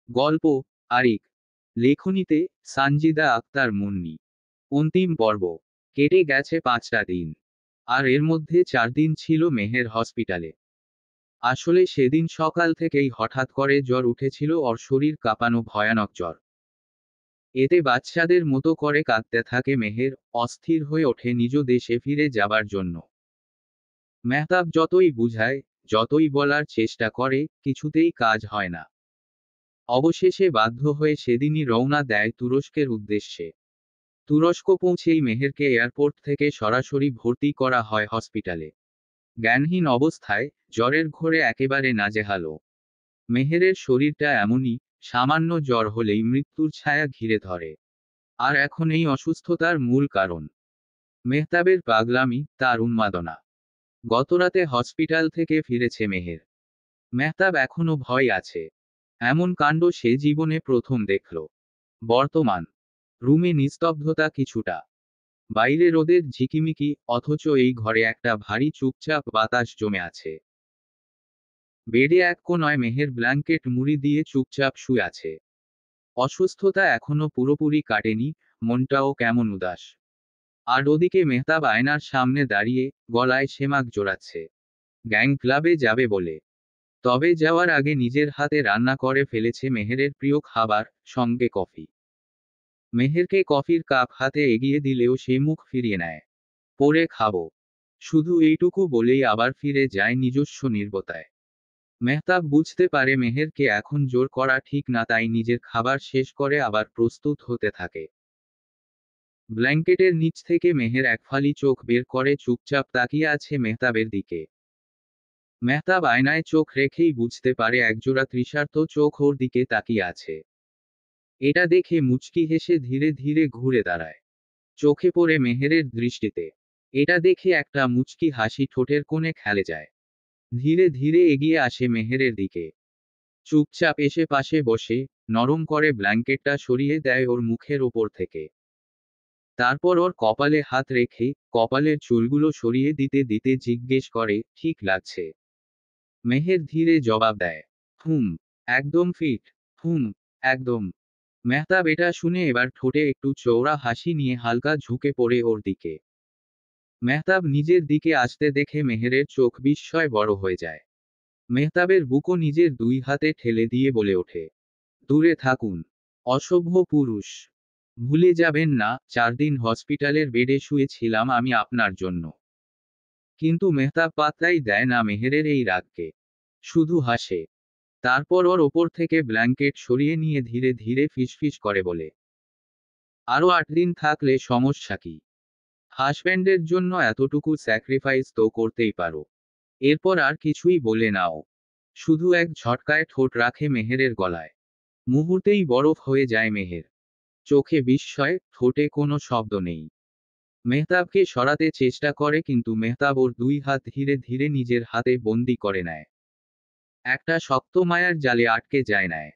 গল্প আরিক। লেখনীতে সানজিদা আক্তার মুন্নি। অন্তিম পর্ব। কেটে গেছে 5টা দিন। আর এর মধ্যে 4 দিন ছিল মেহের হসপিটালে। আসলে সেদিন সকাল থেকেই হঠাৎ করে জ্বর উঠেছিল, ওর শরীর কাঁপানো, ভয়ানক জ্বর। এতে বাচ্চাদের মতো করে কাঁদতে থাকে মেহের, অস্থির হয়ে ওঠে নিজ দেশে ফিরে যাবার জন্য। মেহতাব যতই বুঝায়, যতই বলার চেষ্টা করে, কিছুতেই কাজ হয় না। অবশেষে বাধ্য হয়ে সেদিনই রওনা দেয় তুরস্কের উদ্দেশ্যে। তুরস্ক পৌঁছেই মেহেরকে এয়ারপোর্ট থেকে সরাসরি ভর্তি করা হয় হসপিটালে। জ্ঞানহীন অবস্থায়, জ্বরের ঘোরে একেবারে নাজেহাল ও। মেহেরের শরীরটা এমনই, সামান্য জ্বর হলেই মৃত্যুর ছায়া ঘিরে ধরে। আর এখন এই অসুস্থতার মূল কারণ মেহতাবের পাগলামি, তার উন্মাদনা। গতরাতে হসপিটাল থেকে ফিরেছে মেহের। মেহতাব এখনো ভয় আছে। এমন কাণ্ড সে জীবনে প্রথম দেখল। বর্তমান রুমে নিস্তব্ধতা কিছুটা। বাইরে রোদের ঝিকিমিকি, অথচ এই ঘরে একটা ভারী চুপচাপ বাতাস জমে আছে। বেডে এক কোণায় মেহের ব্ল্যাঙ্কেট মুড়ি দিয়ে চুপচাপ শুয়ে আছে। অসুস্থতা এখনো পুরোপুরি কাটেনি, মনটাও কেমন উদাস। আর ওদিকে মেহতাব আয়নার সামনে দাঁড়িয়ে, গলায় সেমাক জোড়াচ্ছে। গ্যাং ক্লাবে যাবে বলে। তবে যাওয়ার আগে নিজের হাতে রান্না করে ফেলেছে মেহেরের প্রিয় খাবার, সঙ্গে কফি। মেহেরকে কফির কাপ হাতে এগিয়ে দিলেও সে মুখ ফিরিয়ে নেয়। পরে খাবো, শুধু এইটুকু বলেই আবার ফিরে যায় নিজস্ব নীরবতায়। মেহতাব বুঝতে পারে মেহেরকে এখন জোর করা ঠিক না, তাই নিজের খাবার শেষ করে আবার প্রস্তুত হতে থাকে। ব্ল্যাঙ্কেটের নিচ থেকে মেহের একফালি চোখ বের করে চুপচাপ তাকিয়ে আছে মেহতাবের দিকে। মেহতাব আয়নায় চোখ রেখেই বুঝতে পারে একজোড়া তৃষার্ত চোখ ওর দিকে তাকিয়ে আছে। এটা দেখে মুচকি হেসে ধীরে ধীরে ঘুরে দাঁড়ায়। চোখে পড়ে মেহেরের দৃষ্টিতে। এটা দেখে একটা মুচকি হাসি ঠোঁটের কোণে খেলে যায়। ধীরে ধীরে এগিয়ে আসে মেহেরের দিকে। চুপচাপ এসে পাশে বসে, নরম করে ব্ল্যাঙ্কেটটা সরিয়ে দেয় ওর মুখের ওপর থেকে। তারপর ওর কপালে হাত রেখে, কপালের চুলগুলো সরিয়ে দিতে দিতে জিজ্ঞেস করে, ঠিক লাগছে? মেহের ধীরে জবাব দেয়, হুম। একদম ফিট। হুম। একদম। মেহতাব এটা শুনে এবার ঠোঁটে একটু চওড়া হাসি নিয়ে হালকা ঝুঁকে পড়ে ওর দিকে। মেহতাব নিজের দিকে আসতে দেখে মেহেরের চোখ বিস্ময় বড় হয়ে যায়। মেহতাবের বুকও নিজের 2 হাতে ঠেলে দিয়ে বলে ওঠে, দূরে থাকুন, অসভ্য পুরুষ। ভুলে যাবেন না, 4 দিন হসপিটালের বেডে শুয়েছিলাম আমি আপনার জন্য। কিন্তু মেহতাব পাত্তাই দেয় না মেহেরের এই রাগকে। শুধু হাসে। তারপর ওর ওপর থেকে ব্ল্যাঙ্কেট সরিয়ে নিয়ে ধীরে ধীরে ফিসফিস করে বলে, আরো 8 দিন থাকলে সমস্যা কি? হাজব্যান্ডের জন্য এতটুকু স্যাক্রিফাইস তো করতেই পারো। এরপর আর কিছুই বলে নাও। শুধু এক ঝটকায় ঠোঁট রাখে মেহেরের গলায়। মুহূর্তেই বরফ হয়ে যায় মেহের। চোখে বিস্ময়, ঠোঁটে কোনো শব্দ নেই। মেহতাবকে সরাতে চেষ্টা করে, কিন্তু মেহতাব ওর 2 হাত ধীরে ধীরে নিজের হাতে বন্দি করে নেয়। একটা শক্ত মায়ার জালে আটকে যায় নেয়।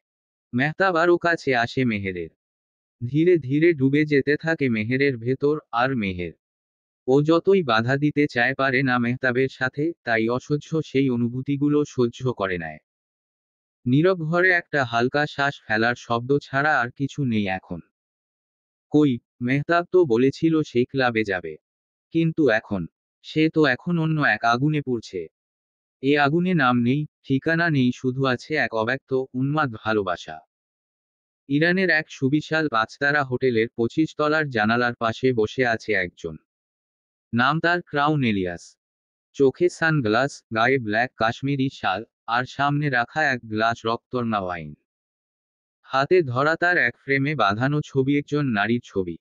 মেহতাব আরও কাছে আসে মেহেরের। ধীরে ধীরে ডুবে যেতে থাকে মেহেরের ভেতর, আর মেহের, ও যতই বাধা দিতে চায় পারে না মেহতাবের সাথে, তাই অসহ্য সেই অনুভূতিগুলো সহ্য করে নেয়। নীরব ঘরে একটা হালকা শ্বাস ফেলার শব্দ ছাড়া আর কিছু নেই এখন। কই, মেহতাব তো বলেছিল সেই ক্লাবে যাবে। কিন্তু এখন, সে তো এখন অন্য এক আগুনে পুড়ছে। এ আগুনে নাম নেই, ঠিকানা নেই, শুধু আছে এক অব্যক্ত, উন্মাদ ভালোবাসা। ইরানের এক সুবিশাল 5 তারা হোটেলের 25 তলার জানালার পাশে বসে আছে একজন। নাম তার ক্রাউন এলিয়াস। চোখে সানগ্লাস, গায়ে ব্ল্যাক কাশ্মীরি শাল, আর সামনে রাখা এক গ্লাস রক্তর্ণা ওয়াইন। হাতে ধরা তার এক ফ্রেমে বাঁধানো ছবি, একজন নারীর ছবি।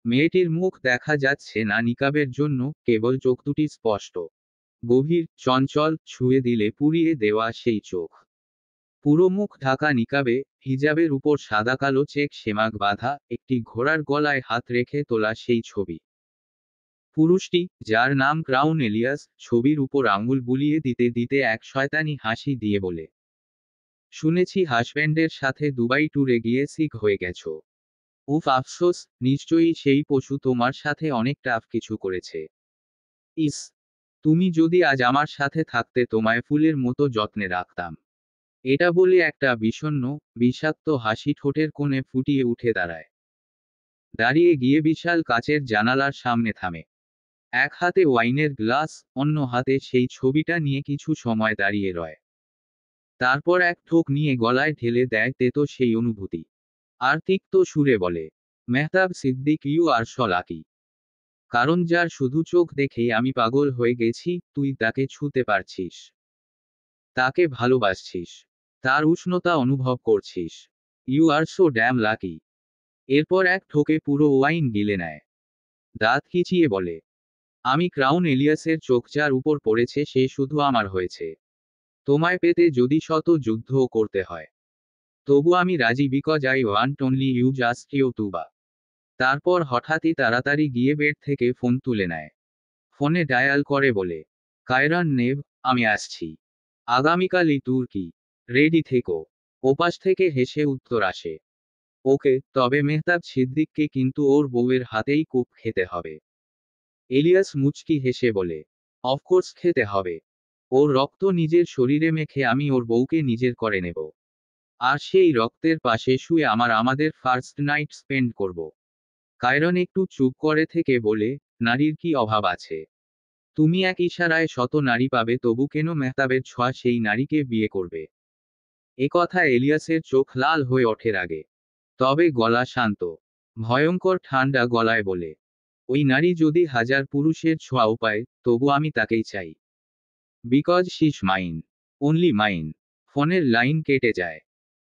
মেয়েটির মুখ দেখা যাচ্ছে না নিকাবের জন্য, কেবল চোখ দুটি স্পষ্ট। গভীর, চঞ্চল, ছুঁয়ে দিলে পুড়িয়ে দেওয়া সেই চোখ। পুরো মুখ ঢাকা নিকাবে, হিজাবের উপর সাদা কালো চেক সেমাক বাঁধা, একটি ঘোড়ার গলায় হাত রেখে তোলা সেই ছবি। পুরুষটি, যার নাম ক্রাউন এলিয়াস, ছবির উপর আঙুল বুলিয়ে দিতে দিতে এক শয়তানি হাসি দিয়ে বলে, শুনেছি হাজব্যান্ডের সাথে দুবাই ট্যুরে গিয়ে সিক হয়ে গেছো। উফ, আফসোস, নিশ্চয়ই সেই পশু তোমার সাথে অনেক টাফ কিছু করেছে। ইস, তুমি যদি আজ আমার সাথে থাকতে তোমায় ফুলের মতো যত্নে রাখতাম। এটা বলে একটা বিষণ্ণ, বিষাক্ত হাসি ঠোঁটের কোণে ফুটিয়ে উঠে দাঁড়ায়। দাঁড়িয়ে গিয়ে বিশাল কাচের জানালার সামনে থামে। এক হাতে ওয়াইনের গ্লাস, অন্য হাতে সেই ছবিটা নিয়ে কিছু সময় দাঁড়িয়ে রয়। তারপর এক ঠোক নিয়ে গলায় ঢেলে দেয় তেতো সেই অনুভূতি। আর তিক্ত সুরে বলে, Mehtab Siddique, you are so lucky. কারণ যার শুধু চোখ দেখেই আমি পাগল হয়ে গেছি, তুই তাকে ছুঁতে পারছিস, তাকে ভালোবাসছিস, তার উষ্ণতা অনুভব করছিস। You are so damn lucky. এরপর এক ঠোকে পুরো ওয়াইন গিলে নেয়। দাঁত খিচিয়ে বলে, আমি ক্রাউন এলিয়াসের চোখ যার উপর পড়েছে সে শুধু আমার হয়েছে। তোমায় পেতে যদি শত যুদ্ধও করতে হয়, তবু আমি রাজি, because I want only you, just you তুবা। তারপর হঠাৎই তাড়াতাড়ি গিয়ে বেড থেকে ফোন তুলে নেয়। ফোনে ডায়াল করে বলে, কায়রান নেভ, আমি আসছি। আগামীকালই তুর্কি। রেডি থেকো। ওপাশ থেকে হেসে উত্তর আসে, ওকে, তবে মেহতাব সিদ্দিককে কিন্তু ওর বউয়ের হাতেই কূপ খেতে হবে। এলিয়াস মুচকি হেসে বলে, অফকোর্স খেতে হবে। ওর রক্ত নিজের শরীরে মেখে আমি ওর বউকে নিজের করে নেব। আর সেই রক্তের পাশে শুয়ে আমাদের ফার্স্ট নাইট স্পেন্ড করব। কায়রন একটু চুপ করে থেকে বলে, নারীর কি অভাব আছে? তুমি এক ইশারায় শত নারী পাবে, তবু কেন মেহতাবের ছোঁয়া সেই নারীকে বিয়ে করবে? এ কথা এলিয়াসের চোখ লাল হয়ে ওঠে রাগে। তবে গলা শান্ত, ভয়ঙ্কর ঠান্ডা গলায় বলে, ওই নারী যদি হাজার পুরুষের ছোঁয়াও পায়, তবু আমি তাকেই চাই। Because she's mine, only mine. ফোনের লাইন কেটে যায়।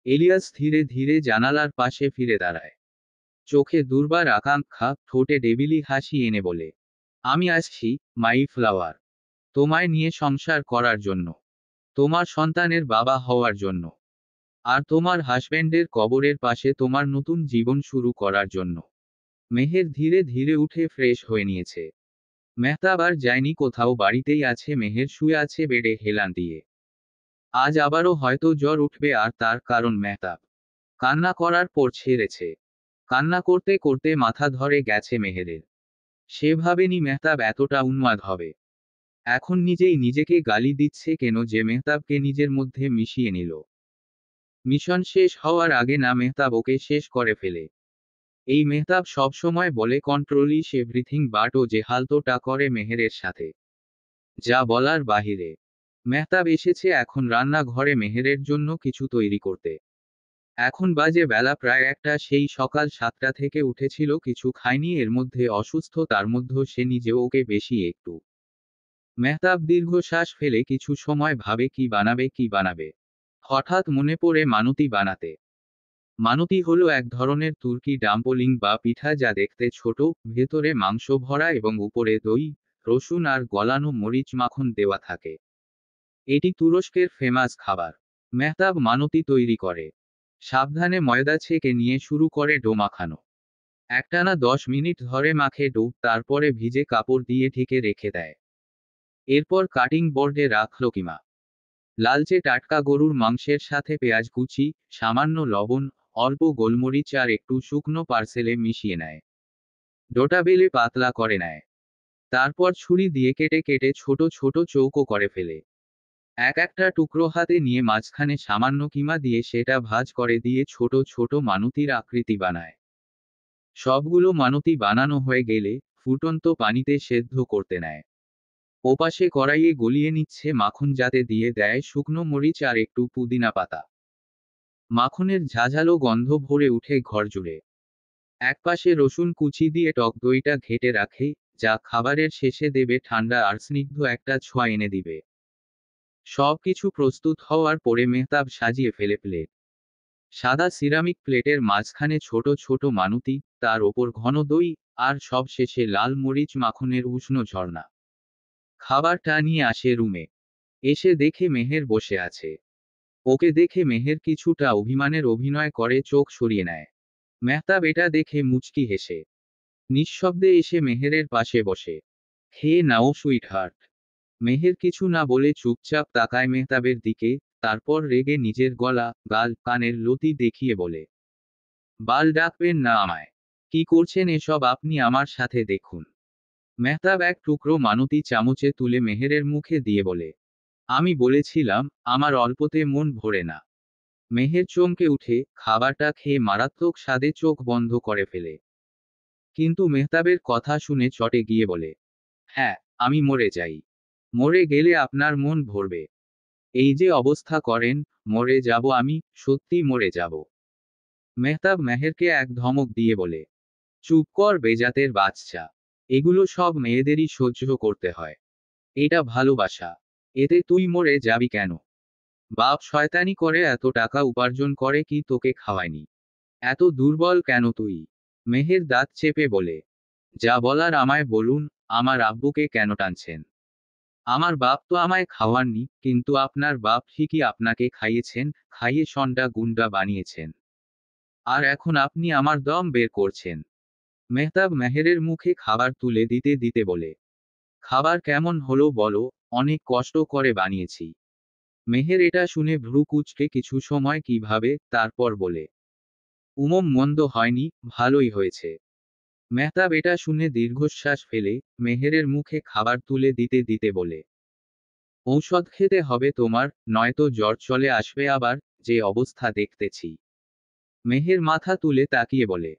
এলিয়াস ধীরে ধীরে জানালার পাশে ফিরে দাঁড়ায়। চোখে দুর্বার আকাঙ্ক্ষা, ঠোঁটে ডেবিলি হাসি এনে বলে, আমি আসছি, মাই ফ্লাওয়ার। তোমায় নিয়ে সংসার করার জন্য, তোমার সন্তানের বাবা হওয়ার জন্য, আর তোমার হাজব্যান্ডের কবরের পাশে তোমার নতুন জীবন শুরু করার জন্য। মেহের ধীরে ধীরে উঠে ফ্রেশ হয়ে নিয়েছে। মেহতাব আর যায়নি কোথাও, বাড়িতেই আছে। মেহের শুয়ে আছে বেডে হেলান দিয়ে। আজ আবারও হয়তো জ্বর উঠবে, আর তার কারণ মেহতাব কান্না করার পর ছেড়েছে। কান্না করতে করতে মাথা ধরে গেছে মেহেরের। সে ভাবেনি মেহতাব এতটা উন্মাদ হবে। এখন নিজেই নিজেকে গালি দিচ্ছে কেন যে মেহতাবকে নিজের মধ্যে মিশিয়ে নিল। মিশন শেষ হওয়ার আগে না মেহতাব ওকে শেষ করে ফেলে। এই মেহতাব সবসময় বলে কন্ট্রোল ইস এভরিথিং, বাট ও যে হালতোটা করে মেহেরের সাথে, যা বলার বাহিরে। মেহতাব এসেছে এখন রান্নাঘরে মেহেরের জন্য কিছু তৈরি করতে। এখন বাজে বেলা প্রায় একটা, সেই সকাল 7টা থেকে উঠেছিল, কিছু খায়নি, এর মধ্যে অসুস্থ, তার মধ্যে সে নিজেও ওকে বেশি একটু। মেহতাব দীর্ঘশ্বাস ফেলে কিছু সময় ভাবে কি বানাবে কি বানাবে। হঠাৎ মনে পড়ে মানতি বানাতে। মানতি হলো এক ধরনের তুর্কি ডাম্পলিং বা পিঠা, যা দেখতে ছোট, ভেতরে মাংস ভরা এবং উপরে দই, রসুন আর গলানো মরিচ মাখন দেওয়া থাকে। এটি তুরস্কের ফেমাস খাবার। মেহতাব মানতি তৈরি করে। সাবধানে ময়দা ছেঁকে নিয়ে শুরু করে ডো মাখানো। একটানা 10 মিনিট ধরে মাখে ডো, তারপরে ভিজে কাপড় দিয়ে ঢেকে রেখে দেয়। এরপর কাটিং বোর্ডে রাখলো কিমা। লালচে টাটকা গরুর মাংসের সাথে পেঁয়াজ কুচি, সামান্য লবণ, অল্প গোলমরিচ আর একটু শুকনো পার্সেলে মিশিয়ে নেয়। ডোটা বেলে পাতলা করে নেয়। তারপর ছুরি দিয়ে কেটে কেটে ছোট ছোট চৌকো করে ফেলে। এক একটা টুকরো হাতে নিয়ে মাঝখানে সামান্য কিমা দিয়ে সেটা ভাঁজ করে দিয়ে ছোট ছোট মানতির আকৃতি বানায়। সবগুলো মানতি বানানো হয়ে গেলে ফুটন্ত পানিতে সেদ্ধ করতে নেয়। ওপাশে কড়াইয়ে গলিয়ে নিচ্ছে মাখন, যাতে দিয়ে দেয় শুকনো মরিচ আর একটু পুদিনা পাতা। মাখনের ঝাঁঝালো গন্ধ ভরে উঠে ঘর জুড়ে। একপাশে রসুন কুচি দিয়ে টক দইটা ঘেটে রাখে, যা খাবারের শেষে দেবে ঠান্ডা আর স্নিগ্ধ একটা ছোঁয়া এনে দিবে। সবকিছু প্রস্তুত হওয়ার পরে মেহতাব সাজিয়ে ফেলে প্লেট। সাদা সিরামিক প্লেটের মাঝখানে ছোট ছোট মানতি, তার ওপর ঘন দই, আর সব শেষে লাল মরিচ মাখনের উষ্ণ ঝর্ণা। খাবারটা নিয়ে আসে রুমে। এসে দেখে মেহের বসে আছে। ওকে দেখে মেহের কিছুটা অভিমানের অভিনয় করে চোখ সরিয়ে নেয়। মেহতাব এটা দেখে মুচকি হেসে নিঃশব্দে এসে মেহেরের পাশে বসে। খেয়ে নাও সুইট হার্ট। মেহের কিছু না বলে চুপচাপ তাকায় মেহতাবের দিকে, তারপর রেগে নিজের গলা, গাল, কানের লতি দেখিয়ে বলে, বাল ডাকবেন না আমায়। কি করছেন এসব আপনি, আমার সাথে দেখুন। মেহতাব এক টুকরো মানতি চামচে তুলে মেহেরের মুখে দিয়ে বলে, আমি বলেছিলাম, আমার অল্পতে মন ভরে না। মেহের চমকে উঠে খাবারটা খেয়ে মারাত্মক স্বাদে চোখ বন্ধ করে ফেলে। কিন্তু মেহতাবের কথা শুনে চটে গিয়ে বলে, হ্যাঁ, আমি মরে যাই। মরে গেলে আপনার মন ভরবে। এই যে অবস্থা করেন, মরে যাব আমি, সত্যি মরে যাব। মেহতাব মেহেরকে এক ধমক দিয়ে বলে, চুপ কর বেজাতের বাচ্চা। এগুলো সব মেয়েদেরই সহ্য করতে হয়। এটা ভালোবাসা। এতে তুই মরে যাবি কেন? বাপ শয়তানি করে এত টাকা উপার্জন করে কি তোকে খাওয়ায়নি? এত দুর্বল কেন তুই? মেহের দাঁত চেপে বলে, যা বলার আমায় বলুন। আমার আব্বুকে কেন টানছেন? আমার বাপ তো আমায় খাওয়াননি, কিন্তু আপনার বাপ ঠিকই আপনাকে খাইয়েছেন, খাইয়ে সন্ডা গুন্ডা বানিয়েছেন। আর এখন আপনি আমার দম বের করছেন। মেহতাব মেহেরের মুখে খাবার তুলে দিতে দিতে বলে, খাবার কেমন হলো বলো, অনেক কষ্ট করে বানিয়েছি। মেহের এটা শুনে ভ্রু কুঁচকে কিছু সময় কিভাবে, তারপর বলে, মন্দ হয়নি, ভালোই হয়েছে। মেহতাব এটা শুনে দীর্ঘশ্বাস ফেলে মেহেরের মুখে খাবার তুলে দিতে দিতে বলে, ঔষধ খেতে হবে তোমার, নয়তো জ্বর চলে আসবে আবার, যে অবস্থা দেখতেছি। মেহের মাথা তুলে তাকিয়ে বলে,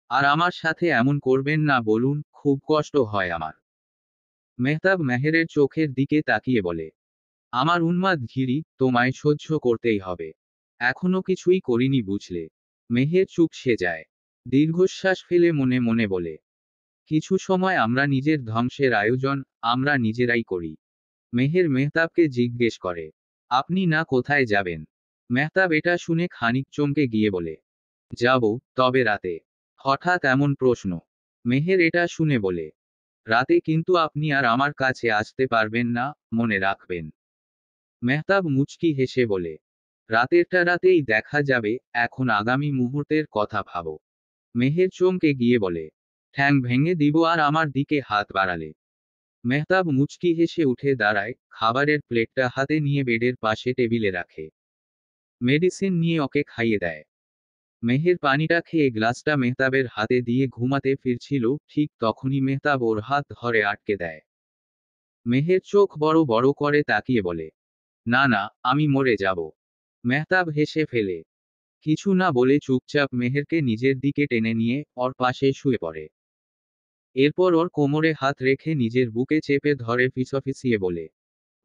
আর আমার সাথে এমন করবেন না বলুন, খুব কষ্ট হয় আমার। মেহতাব মেহেরের চোখের দিকে তাকিয়ে বলে, আমার উন্মাদ ঘিরি, তোমায় সহ্য করতেই হবে। এখনো কিছুই করিনি বুঝলে। মেহের চুপসে যায়। দীর্ঘশ্বাস ফেলে মনে মনে বলে, কিছু সময় আমরা নিজের ধ্বংসের আয়োজন আমরা নিজেরাই করি। মেহের মেহতাবকে জিজ্ঞেস করে, আপনি না কোথায় যাবেন? মেহতাব এটা শুনে খানিক চমকে গিয়ে বলে, যাব, তবে রাতে। হঠাৎ এমন প্রশ্ন? মেহের এটা শুনে বলে, রাতে কিন্তু আপনি আর আমার কাছে আসতে পারবেন না, মনে রাখবেন। মেহতাব মুচকি হেসে বলে, রাতেরটা রাতেই দেখা যাবে, এখন আগামী মুহূর্তের কথা ভাবো। মেহের চমকে গিয়ে বলে, ঠ্যাং ভেঙে দিব আর আমার দিকে হাত বাড়ালে? মেহতাব মুচকি হেসে উঠে দাঁড়ায়, খাবারের প্লেটটা হাতে নিয়ে বেডের পাশে টেবিলে রাখে। মেডিসিন নিয়ে ওকে খাইয়ে দেয়। মেহের পানিটা খেয়ে গ্লাসটা মেহতাবের হাতে দিয়ে ঘুমাতে ফিরছিল, ঠিক তখনই মেহতাব ওর হাত ধরে আটকে দেয়। মেহের চোখ বড় বড় করে তাকিয়ে বলে, না না, আমি মরে যাব। মেহতাব হেসে ফেলে। কিছু না বলে চুপচাপ মেহেরকে নিজের দিকে টেনে নিয়ে ওর পাশে শুয়ে পড়ে। এরপর ওর কোমরে হাত রেখে নিজের বুকে চেপে ধরে ফিসফিসিয়ে বলে,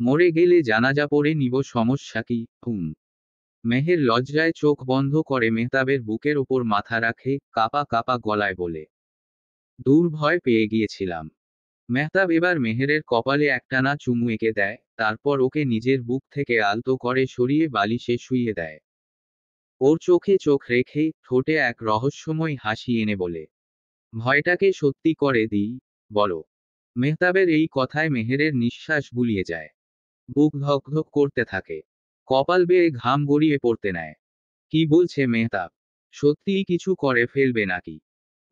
মরে গেলে জানাজা পড়ে নিব, সমস্যা কি? মেহের লজ্জায় চোখ বন্ধ করে মেহতাবের বুকের ওপর মাথা রাখে, কাপা কাপা গলায় বলে, দূর ভয় পেয়ে গিয়েছিলাম। মেহতাব এবার মেহেরের কপালে একটানা চুমু এঁকে দেয়, তারপর ওকে নিজের বুক থেকে আলতো করে সরিয়ে বালিশে শুইয়ে দেয়। ওর চোখে চোখ রেখে ঠোঁটে এক রহস্যময় হাসি এনে বলে, ভয়টাকে সত্যি করে দিই, বলো। মেহতাবের এই কথায় মেহেরের নিঃশ্বাস গুলিয়ে যায়। বুক ধকধক করতে থাকে। কপাল বেয়ে ঘাম গড়িয়ে পড়তে নেয়। কি বলছে মেহতাব? সত্যিই কিছু করে ফেলবে নাকি?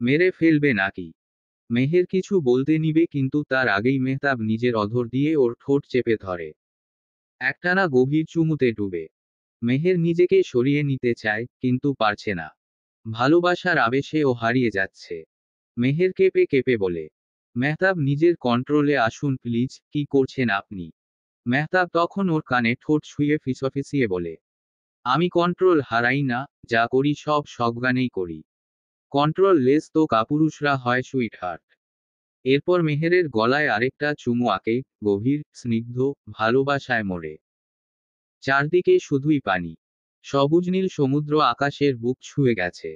মেরে ফেলবে নাকি? মেহের কিছু বলতে নিবে, কিন্তু তার আগেই মেহতাব নিজের অধর দিয়ে ওর ঠোঁট চেপে ধরে। একটানা গভীর চুমুতে ডুবে। মেহের নিজেকে সরিয়ে নিতে চায়, কিন্তু পারছে না। ভালোবাসার আবেশে ও হারিয়ে যাচ্ছে। মেহের কেঁপে কেঁপে বলে, মেহতাব নিজের কন্ট্রোলে আসুন প্লিজ, কি করছেন আপনি? মেহতাব তখন ওর কানে ঠোঁট ছুঁয়ে ফিসফিসিয়ে বলে, আমি কন্ট্রোল হারাই না, যা করি সব সজ্ঞানেই করি। কন্ট্রোল লেস তো কাপুরুষরা হয় সুইটহার্ট। এরপর মেহেরের গলায় আরেকটা চুমু আঁকে, গভীর, স্নিগ্ধ, ভালোবাসায় মরে। চারদিকে শুধুই পানি। সবুজ নীল সমুদ্র আকাশের বুক ছুঁয়ে গেছে।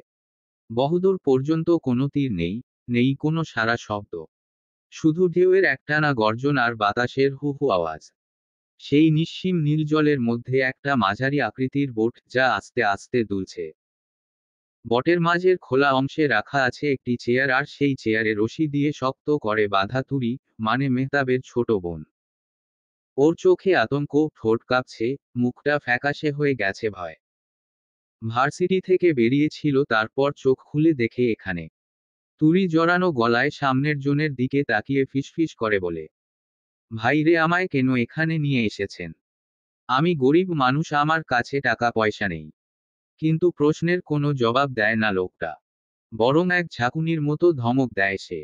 বহুদূর পর্যন্ত কোনো তীর নেই, নেই কোনো সারা শব্দ। শুধু ঢেউয়ের একটানা গর্জন আর বাতাসের হু হু আওয়াজ। সেই নিশ্চিম নীল জলের মধ্যে একটা মাঝারি আকৃতির বোট, যা আস্তে আস্তে দুলছে। বটের মাঝের খোলা অংশে রাখা আছে একটি চেয়ার, আর সেই চেয়ারে রশি দিয়ে শক্ত করে বাঁধা তুরি, মানে মেহতাবের ছোট বোন। ওর চোখে আতঙ্ক, ঠোঁট কাঁপছে, মুখটা ফ্যাকাশে হয়ে গেছে ভয়। ভার্সিটি থেকে বেরিয়েছিল, তারপর চোখ খুলে দেখে এখানে। তুড়ি জড়ানো গলায় সামনের জনের দিকে তাকিয়ে ফিসফিস করে বলে, ভাই রে, আমায় কেন এখানে নিয়ে এসেছেন? আমি গরিব মানুষ, আমার কাছে টাকা পয়সা নেই। কিন্তু প্রশ্নের কোনো জবাব দেয় না লোকটা। বরং এক ঝাঁকুনির মতো ধমক দেয় সে,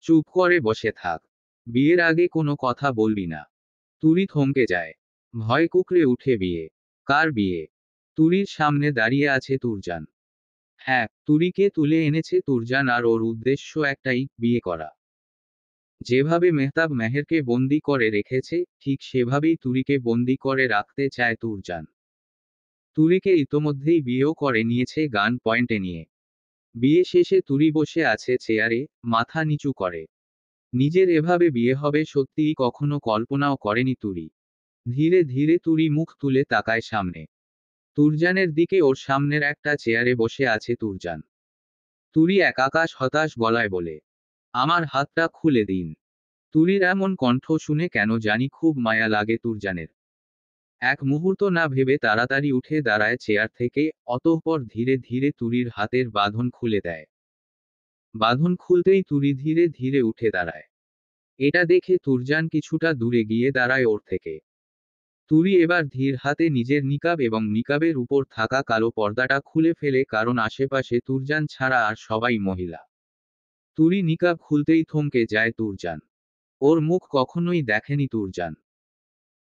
চুপ করে বসে থাক। বিয়ের আগে কোনো কথা বলবি না। তুড়ি থমকে যায়। ভয় কুকড়ে উঠে, বিয়ে? কার বিয়ে? তুরির সামনে দাঁড়িয়ে আছে তুরজান। হ্যাঁ, তুরিকে তুলে এনেছে তুরজান আর ওর উদ্দেশ্য একটাই, বিয়ে করা। যেভাবে মেহতাব মেহেরকে বন্দি করে রেখেছে, ঠিক সেভাবেই তুরিকে বন্দি করে রাখতে চায় তুরজান। তুরিকে ইতোমধ্যেই বিয়েও করে নিয়েছে গান পয়েন্টে নিয়ে। বিয়ে শেষে তুরি বসে আছে চেয়ারে, মাথা নিচু করে। নিজের এভাবে বিয়ে হবে সত্যিই কখনো কল্পনাও করেনি তুরি। ধীরে ধীরে তুরি মুখ তুলে তাকায় সামনে। তুরজানের দিকে। ওর সামনের একটা চেয়ারে বসে আছে তুরজান। তুরি এক আকাশ হতাশ গলায় বলে, আমার হাতটা খুলে দিন। তুরির এমন কণ্ঠ শুনে কেন জানি খুব মায়া লাগে তুরজানের। এক মুহূর্ত না ভেবে তাড়াতাড়ি উঠে দাঁড়ায় চেয়ার থেকে, অতঃপর ধীরে ধীরে তুরির হাতের বাঁধন খুলে দেয়। বাঁধন খুলতেই তুরি ধীরে ধীরে উঠে দাঁড়ায়। এটা দেখে তুরজান কিছুটা দূরে গিয়ে দাঁড়ায় ওর থেকে। তুরি এবার ধীর হাতে নিজের নিকাব এবং নিকাবের উপর থাকা কালো পর্দাটা খুলে ফেলে, কারণ আশেপাশে তুরজান ছাড়া আর সবাই মহিলা। তুরি নিকাব খুলতেই থমকে যায় তুরজান। ওর মুখ কখনোই দেখেনি তুরজান।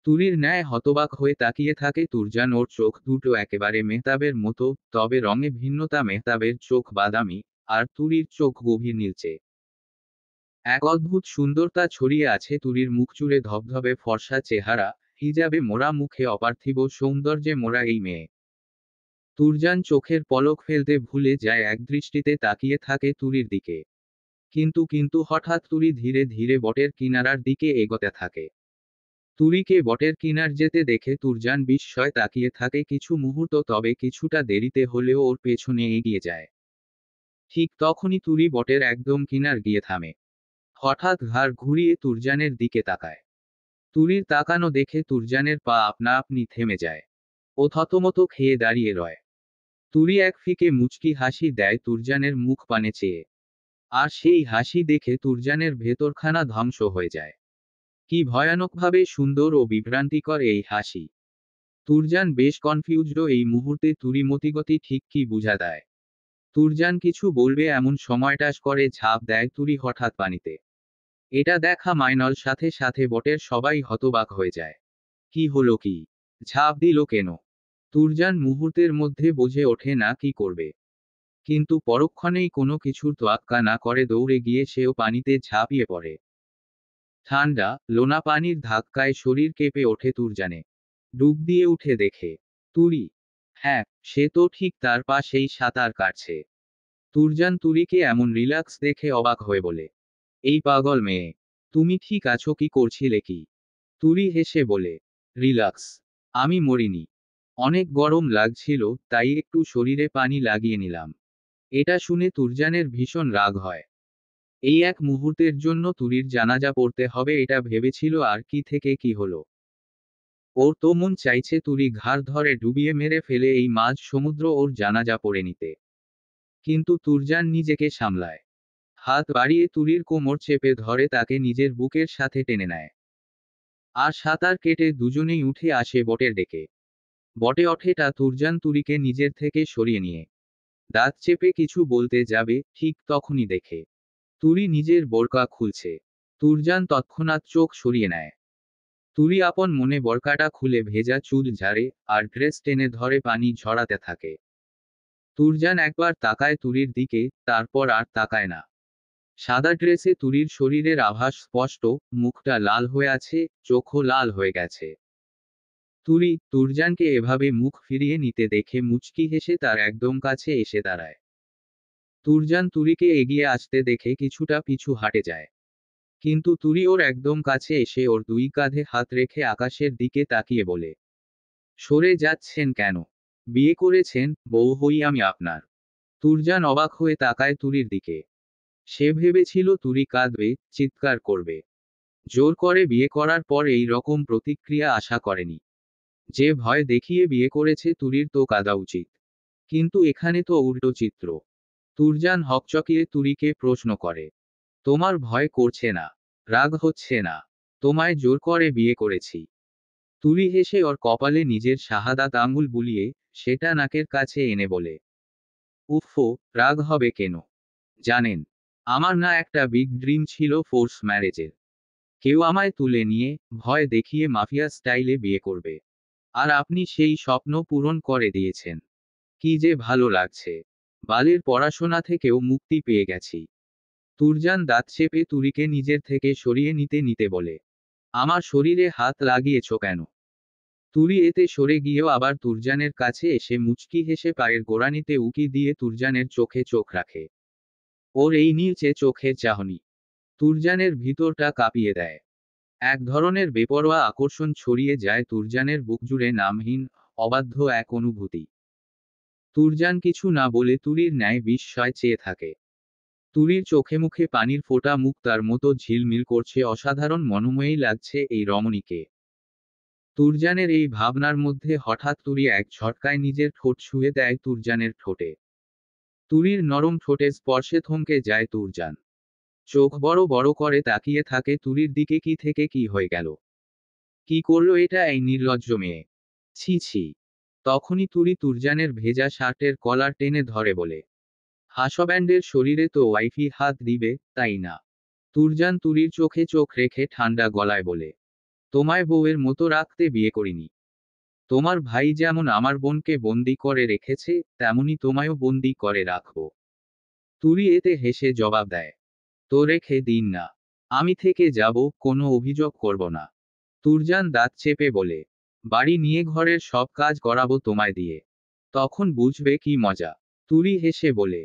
তুরির ন্যায় হতবাক হয়ে তাকিয়ে থাকে তুরজান। ওর চোখ দুটো একেবারে মেহতাবের মতো, তবে রঙে ভিন্নতা। মেহতাবের চোখ বাদামি, আর তুরির চোখ গভীর নীলচে। এক অদ্ভুত সুন্দরতা ছড়িয়ে আছে তুরির মুখচুড়ে ধবধবে ফর্সা চেহারা, হিজাবে মোড়া মুখে অপার্থিব সৌন্দর্যে মোড়া এই মেয়ে। তুরজান চোখের পলক ফেলতে ভুলে যায়, একদৃষ্টিতে তাকিয়ে থাকে তুরির দিকে। কিন্তু হঠাৎ তুরি ধীরে ধীরে বটের কিনারার দিকে এগোতে থাকে। তুরিকে বটের কিনার যেতে দেখে তুরজান বিস্ময় তাকিয়ে থাকে কিছু মুহূর্ত, তবে কিছুটা দেরিতে হলেও ওর পেছনে এগিয়ে যায়। ঠিক তখনই তুরি বটের একদম কিনার গিয়ে থামে। হঠাৎ ঘাড় ঘুরিয়ে তুরজানের দিকে তাকায়। তুরির তাকানো দেখে তুরজানের পা আপনা আপনি থেমে যায়। ও থতমত খেয়ে দাঁড়িয়ে রয়। তুরি এক ফিকে মুচকি হাসি দেয় তুরজানের মুখ পানে চেয়ে। আর সেই হাসি দেখে তুরজানের ভেতরখানা ধ্বংস হয়ে যায়। কি ভয়ানকভাবে সুন্দর ও বিভ্রান্তিকর এই হাসি! তুরজান বেশ কনফিউজড এই মুহূর্তে। তুরি মতিগতি ঠিক কি বুঝা দেয়। তুরজান কিছু বলবে এমন সময়টাস করে ঝাঁপ দেয় তুরি হঠাৎ পানিতে। এটা দেখা মাইনল সাথে সাথে বটের সবাই হতবাক হয়ে যায়। কি হলো কি? ঝাঁপ দিল কেন? তুরজান মুহূর্তের মধ্যে বুঝে ওঠে না কি করবে। কিন্তু পরক্ষণেই কোনো কিছুর তোয়াক্কা না করে দৌড়ে গিয়ে সেও পানিতে ঝাঁপিয়ে পড়ে। ঠান্ডা, লোনা পানির ধাক্কায় শরীর কেঁপে ওঠে তুরজানে। ডুব দিয়ে উঠে দেখে তুরি। হ্যাঁ, সে তো ঠিক তার পাশেই সাঁতার কাটছে। তুরজান তুরিকে এমন রিল্যাক্স দেখে অবাক হয়ে বলে, এই পাগল মেয়ে, তুমি ঠিক আছো? কি করছিলে কি? তুরি হেসে বলে, রিল্যাক্স? আমি মরিনি। অনেক গরম লাগছিল, তাই একটু শরীরে পানি লাগিয়ে নিলাম। এটা শুনে তুরজানের ভীষণ রাগ হয়। এই এক মুহূর্তের জন্য তুরির জানাজা পড়তে হবে এটা ভেবেছিল, আর কি থেকে কি হলো। ওর তো মন চাইছে তুরি ঘাড় ধরে ডুবিয়ে মেরে ফেলে এই মাঝ সমুদ্র ওর জানাজা পড়ে নিতে। কিন্তু তুরজান নিজেকে সামলায়। হাত বাড়িয়ে তুরির কোমর চেপে ধরে তাকে নিজের বুকের সাথে টেনে নেয়। আর সাঁতার কেটে দুজনেই উঠে আসে বটের ডেকে। বটে ওঠেটা তুরজান তুরিকে নিজের থেকে সরিয়ে নিয়ে দাঁত চেপে কিছু বলতে যাবে, ঠিক তখনই দেখে তুরি নিজের বোরকা খুলছে। তুরজান তৎক্ষণাৎ চোখ সরিয়ে নেয়। তুরি আপন মনে বোরকাটা খুলে ভেজা চুল ঝাড়ে, আর ড্রেস টেনে ধরে পানি ঝরাতে থাকে। তুরজান একবার তাকায় তুরির দিকে, তারপর আর তাকায় না। সাদা ড্রেসে তুরির শরীরের আভাস স্পষ্ট, মুখটা লাল হয়ে আছে, চোখও লাল হয়ে গেছে। তুরি তুরজানকে এভাবে মুখ ফিরিয়ে নিতে দেখে মুচকি হেসে তার একদম কাছে এসে দাঁড়ায়। তুরজান তুরিকে এগিয়ে আসতে দেখে কিছুটা পিছু হাঁটে যায়। কিন্তু তুরি ওর একদম কাছে এসে ওর দুই কাঁধে হাত রেখে আকাশের দিকে তাকিয়ে বলে, সরে যাচ্ছেন কেন? বিয়ে করেছেন, বউ হই আমি আপনার। তুরজান অবাক হয়ে তাকায় তুরির দিকে। সে ভেবেছিল তুরি কাঁদবে, চিৎকার করবে। জোর করে বিয়ে করার পর এই রকম প্রতিক্রিয়া আশা করেনি। যে ভয় দেখিয়ে বিয়ে করেছে তুরির তো কাঁদা উচিত। কিন্তু এখানে তো উল্টো চিত্র। তুরজান হকচকিয়ে তুরিকে প্রশ্ন করে, তোমার ভয় করছে না? রাগ হচ্ছে না? তোমায় জোর করে বিয়ে করেছি। তুরি হেসে ওর কপালে নিজের শাহাদাত আঙুল বুলিয়ে সেটা নাকের কাছে এনে বলে, উফো, রাগ হবে কেন? জানেন, আমার না একটা বিগ ড্রিম ছিল ফোর্স ম্যারেজের। কেউ আমায় তুলে নিয়ে, ভয় দেখিয়ে মাফিয়া স্টাইলে বিয়ে করবে। আর আপনি সেই স্বপ্ন পূরণ করে দিয়েছেন। কি যে ভালো লাগছে। বালের পড়াশোনা থেকেও মুক্তি পেয়ে গেছি। তুরজান দাঁত চেপে তুরিকে নিজের থেকে সরিয়ে নিতে নিতে বলে, আমার শরীরে হাত লাগিয়েছ কেন? তুরি এতে সরে গিয়েও আবার তুরজানের কাছে এসে মুচকি হেসে পায়ের গোড়ানিতে উকি দিয়ে তুরজানের চোখে চোখ রাখে। ওর এই নীলচে চোখের চাহনি তুরজানের ভিতরটা কাঁপিয়ে দেয়। এক ধরনের বেপরোয়া আকর্ষণ ছড়িয়ে যায় তুরজানের বুক জুড়ে, নামহীন, অবাধ্য এক অনুভূতি। তুরজান কিছু না বলে তুরির ন্যায় বিস্ময় চেয়ে থাকে। তুরির চোখে মুখে পানির ফোঁটা, মুখ তার মতো ঝিলমিল করছে, অসাধারণ মনোময়ী লাগছে এই রমণীকে। তুরজানের এই ভাবনার মধ্যে হঠাৎ তুরি এক ঝটকায় নিজের ঠোঁট ছুঁয়ে দেয় তুরজানের ঠোঁটে। তুরির নরম ঠোঁটের স্পর্শে থমকে যায় তুরজান। চোখ বড় বড় করে তাকিয়ে থাকে তুরির দিকে। কি থেকে কি হয়ে গেল? কি করলো এটা এই নির্লজ্জ মেয়ে? ছি ছি। তখনই তুরি তুরজানের ভেজা শার্টের কলার টেনে ধরে বলে, হাসব্যান্ডের শরীরে তো ওয়াইফি হাত দিবে, তাই না? তুরজান তুরির চোখে চোখ রেখে ঠান্ডা গলায় বলে, তোমায় বউয়ের মতো রাখতে বিয়ে করিনি। তোমার ভাই যেমন আমার বোনকে বন্দি করে রেখেছে, তেমনি তোমায়ও বন্দি করে রাখবো। তুরি এতে হেসে জবাব দেয়, তো রেখে দিন না। আমি থেকে যাব, কোনো অভিযোগ করব না। তুরজান দাঁত চেপে বলে, বাড়ি নিয়ে ঘরের সব কাজ করাবো তোমায় দিয়ে। তখন বুঝবে কি মজা। তুরি হেসে বলে,